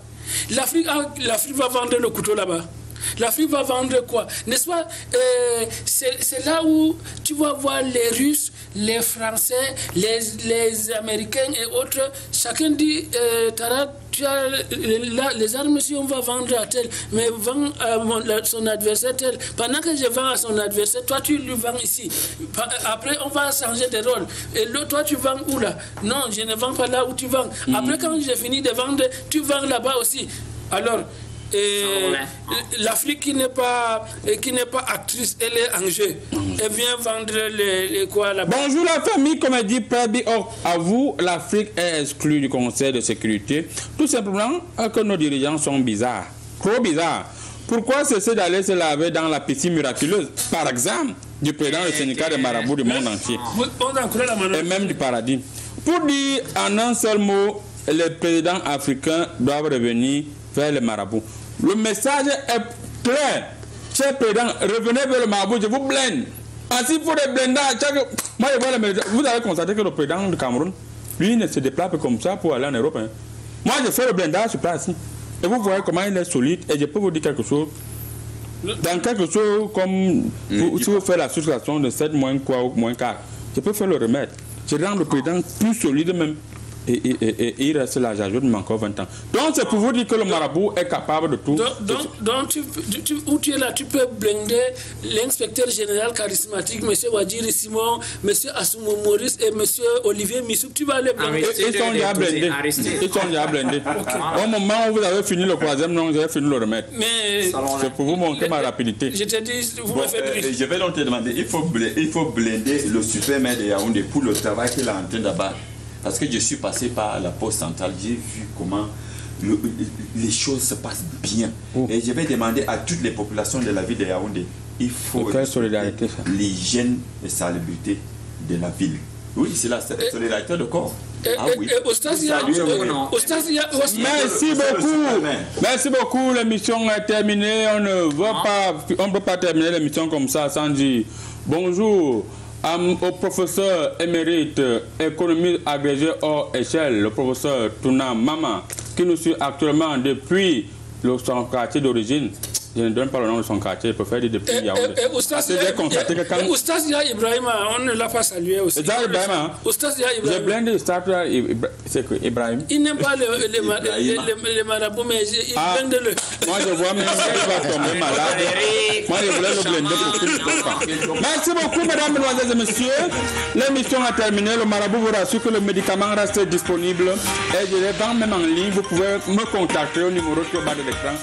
L'Afrique va vendre le couteau là-bas. L'Afrique va vendre quoi? N'est-ce pas? C'est là où tu vas voir les Russes, les Français, les Américains et autres. Chacun dit, Tara, tu as les armes, si on va vendre à tel, mais vend à son adversaire tel. Pendant que je vends à son adversaire, toi tu lui vends ici. Après, on va changer de rôle. Et là, toi tu vends où là? Non, je ne vends pas là où tu vends. Après, quand j'ai fini de vendre, tu vends là-bas aussi. Alors, l'Afrique qui n'est pas actrice, elle est en jeu. Elle vient vendre les quoi là-bas. Bonjour la famille, comme a dit Prabi, à vous, l'Afrique est exclue du Conseil de sécurité. Tout simplement que nos dirigeants sont bizarres, trop bizarres. Pourquoi cesser d'aller se laver dans la piscine miraculeuse, par exemple, du président du syndicat des marabouts du monde entier, et même du paradis? Pour dire en un seul mot, les présidents africains doivent revenir vers les marabouts. Le message est clair. Chers présidents, revenez vers le marabout, je vous blende. Ainsi, pour les blendages, moi, je vois les médias. Vous avez constaté que le président du Cameroun, lui, ne se déplace pas comme ça pour aller en Europe. Hein. Moi, je fais le blendage sur place. Et vous voyez comment il est solide. Et je peux vous dire quelque chose. Dans quelque chose comme si vous faites la souscription de 7 moins quoi ou moins 4, je peux faire le remède. Je rends le président plus solide même. Et il reste là, j'ajoute encore 20 ans. Donc c'est pour vous dire que le marabout est capable de tout. Donc où tu es là, tu peux blinder l'inspecteur général charismatique, M. Wadjiri Simon, M. Asumo Maurice et M. Olivier Missou. Tu vas les blinder. Ils sont déjà blindés. Ils sont déjà blindés. Au moment où vous avez fini le troisième, non, j'ai fini le remède. Mais c'est pour vous montrer ma rapidité. Je te dis, vous me faites. Je vais donc te demander, il faut blinder le super-maire de Yaoundé pour le travail qu'il a en train d'abattre. Parce que je suis passé par la poste centrale, j'ai vu comment les choses se passent bien. Et je vais demander à toutes les populations de la ville de Yaoundé, il faut l'hygiène et salubrité de la ville. Oui, c'est la solidarité de corps. Merci beaucoup. Merci beaucoup. L'émission est terminée. On ne peut pas terminer l'émission comme ça sans dire bonjour au professeur émérite économie agrégé hors échelle, le professeur Touna Mama, qui nous suit actuellement depuis son quartier d'origine. Je ne donne pas le nom de son quartier, je préfère dire depuis Yaoundé. J'ai constaté que quand... Oustaz Ya Ibrahima, on ne l'a pas salué aussi. Ya Ibrahima. Oustaz Ya Ibrahima. J'ai blindé Oustaz c'est que Ibrahim. Il n'aime pas les marabouts, mais il blinde le. Moi je vois même qu'il va tomber malade. Moi je voulais le blinder pour qu'il ne tombe pas. Merci beaucoup mesdames, mesdemoiselles et messieurs. L'émission a terminé. Le marabout vous rassure que le médicament reste disponible. Et je les vends même en ligne. Vous pouvez me contacter au numéro qui est au bas de l'écran.